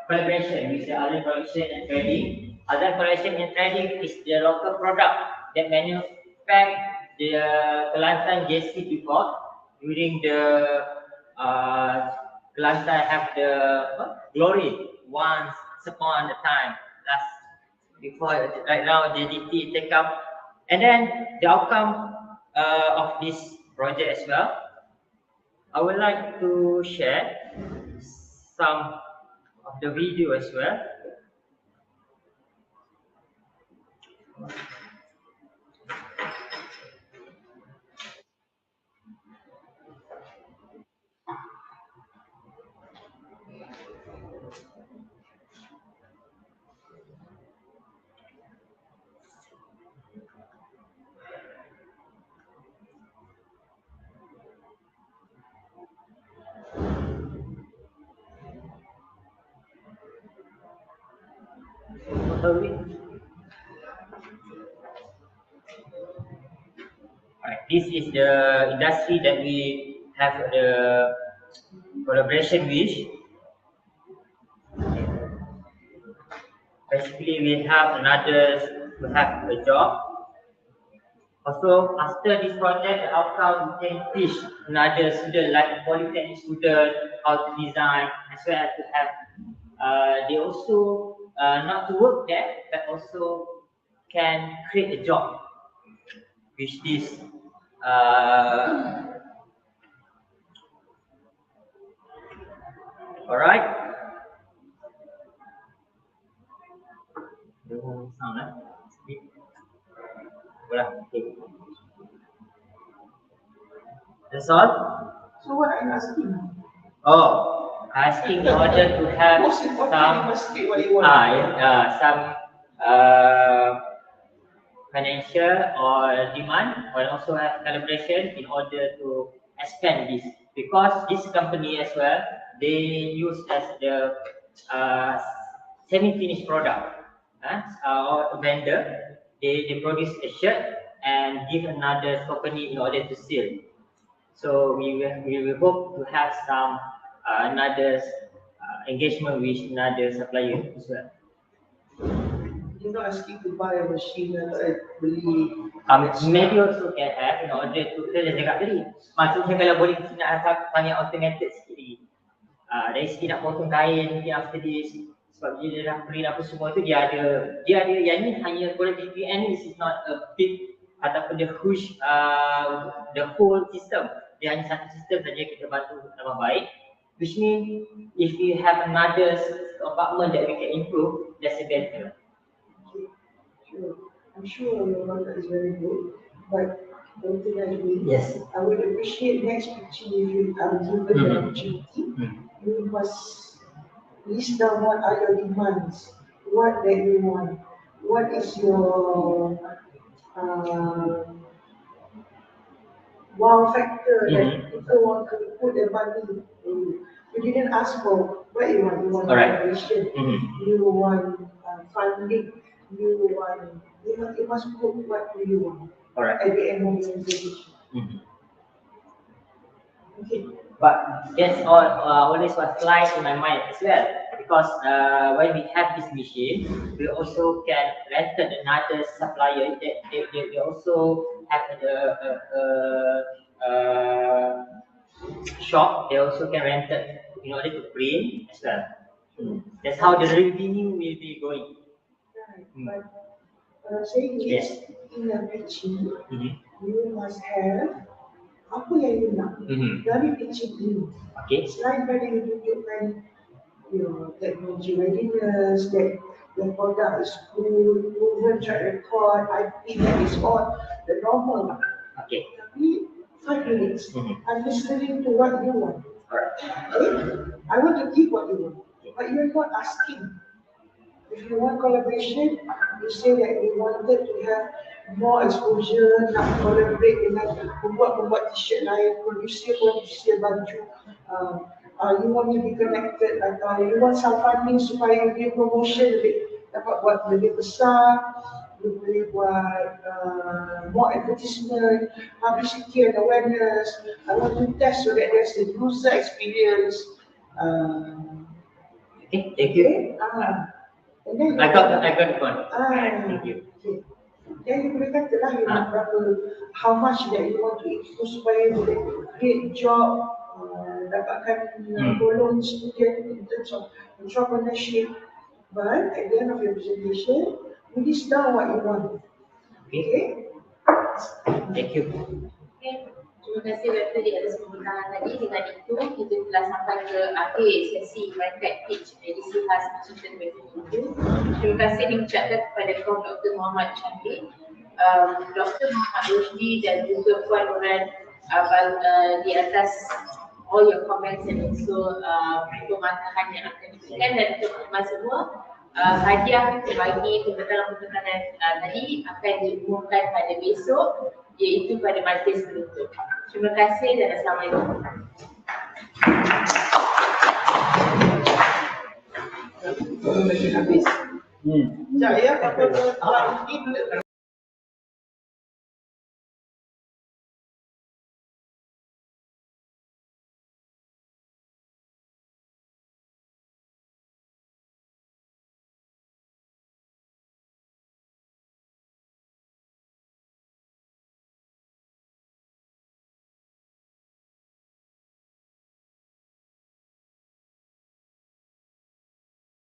collaboration with the other collection and trading. Other collection and trading is the local product that manufactured the Kelantan JC before. During the Kelantan have the glory once upon a time. That's before right now the DT take up. And then the outcome of this project as well, I would like to share some of the video as well. This is the industry that we have the collaboration with. Basically, we have a job. Also, after this project, the outcome we can teach another student, like polytechnic student, how to design, as well as to have. They also not to work there, but also can create a job, which is all right. That's all. So what are you asking? Oh, asking in order to have Most importantly, you must state what you want. some uh, financial or demand, or also have collaboration in order to expand this, because this company as well, they use as the semi-finished product or vendor. They produce a shirt and give another company in order to sell. So we will hope to have some another engagement with another supplier as well. You're not asking to buy a machine atau beli. Maybe also can have in order to saya cakap tadi. Maksudnya kalau boleh kita nak tanya automated sikit lagi. Dari segi nak potong kain mungkin after this, sebab dia dah print apa semua tu dia ada yang ni hanya boleh VPN, this is not a big ataupun the huge the whole system. Dia hanya satu sistem saja kita bantu tambah baik, which means if we have another compartment that we can improve, that's a better. Sure. I'm sure your contact is very good, but ultimately, yes, I would appreciate next picture if you are given the opportunity. You must list down what are your demands, what that you want, what is your wow factor that people want to put their money in. You didn't ask for what you want. You want collaboration. You want funding. You must put what you want at the end of the presentation. Okay. But that's all always was lies in my mind as well, because when we have this machine, we also can rent another supplier that they also have shop. They also can rent it in order to print as well. That's how the revenue will be going. Right, but I'm saying is in a pitching, you must have apa yang you nak dari pitching ini. Selain pada you tunjukkan your technology readiness, that the product is good, proven track record, IP, that is all the normal. Tapi 5 minutes, I'm listening to what you want. I want to give what you want, but you're not asking. If you want collaboration, you say that you wanted to have more exposure, nak collaborate dengan pembuat t-shirt lain, producer baju. You want to be connected, you want some funding supaya you promotion lebih dapat buat lebih besar, you boleh boleh buat more advertisement, publicity and awareness. I want to test so that there's a user experience. Okay, thank you. And then I got the point. Thank you. Then you boleh kata lah you nak berapa, how much that you want to infuse supaya boleh create job, dapatkan golongan student in terms of entrepreneurship. But at the end of your presentation, you list down what you want. Okay? Thank you. Okay. Terima kasih Dr. di atas pembukaan tadi. Dengan itu, kita telah sampai ke akhir sesi Mytechpitch edisi khas Washington 2022. Terima kasih diucapkan kepada Prof. Dr. Muhammad Syahid, Dr. Muhammad Rusdi dan juga Puan Nuran di atas all your comments and also pematahan yang akan diberikan, dan untuk teman semua hadiah bagi pembekalan tadi akan diumumkan pada besok, iaitu pada majlis penutup. Terima kasih dan Assalamualaikum. Sekejap ya, Papa ini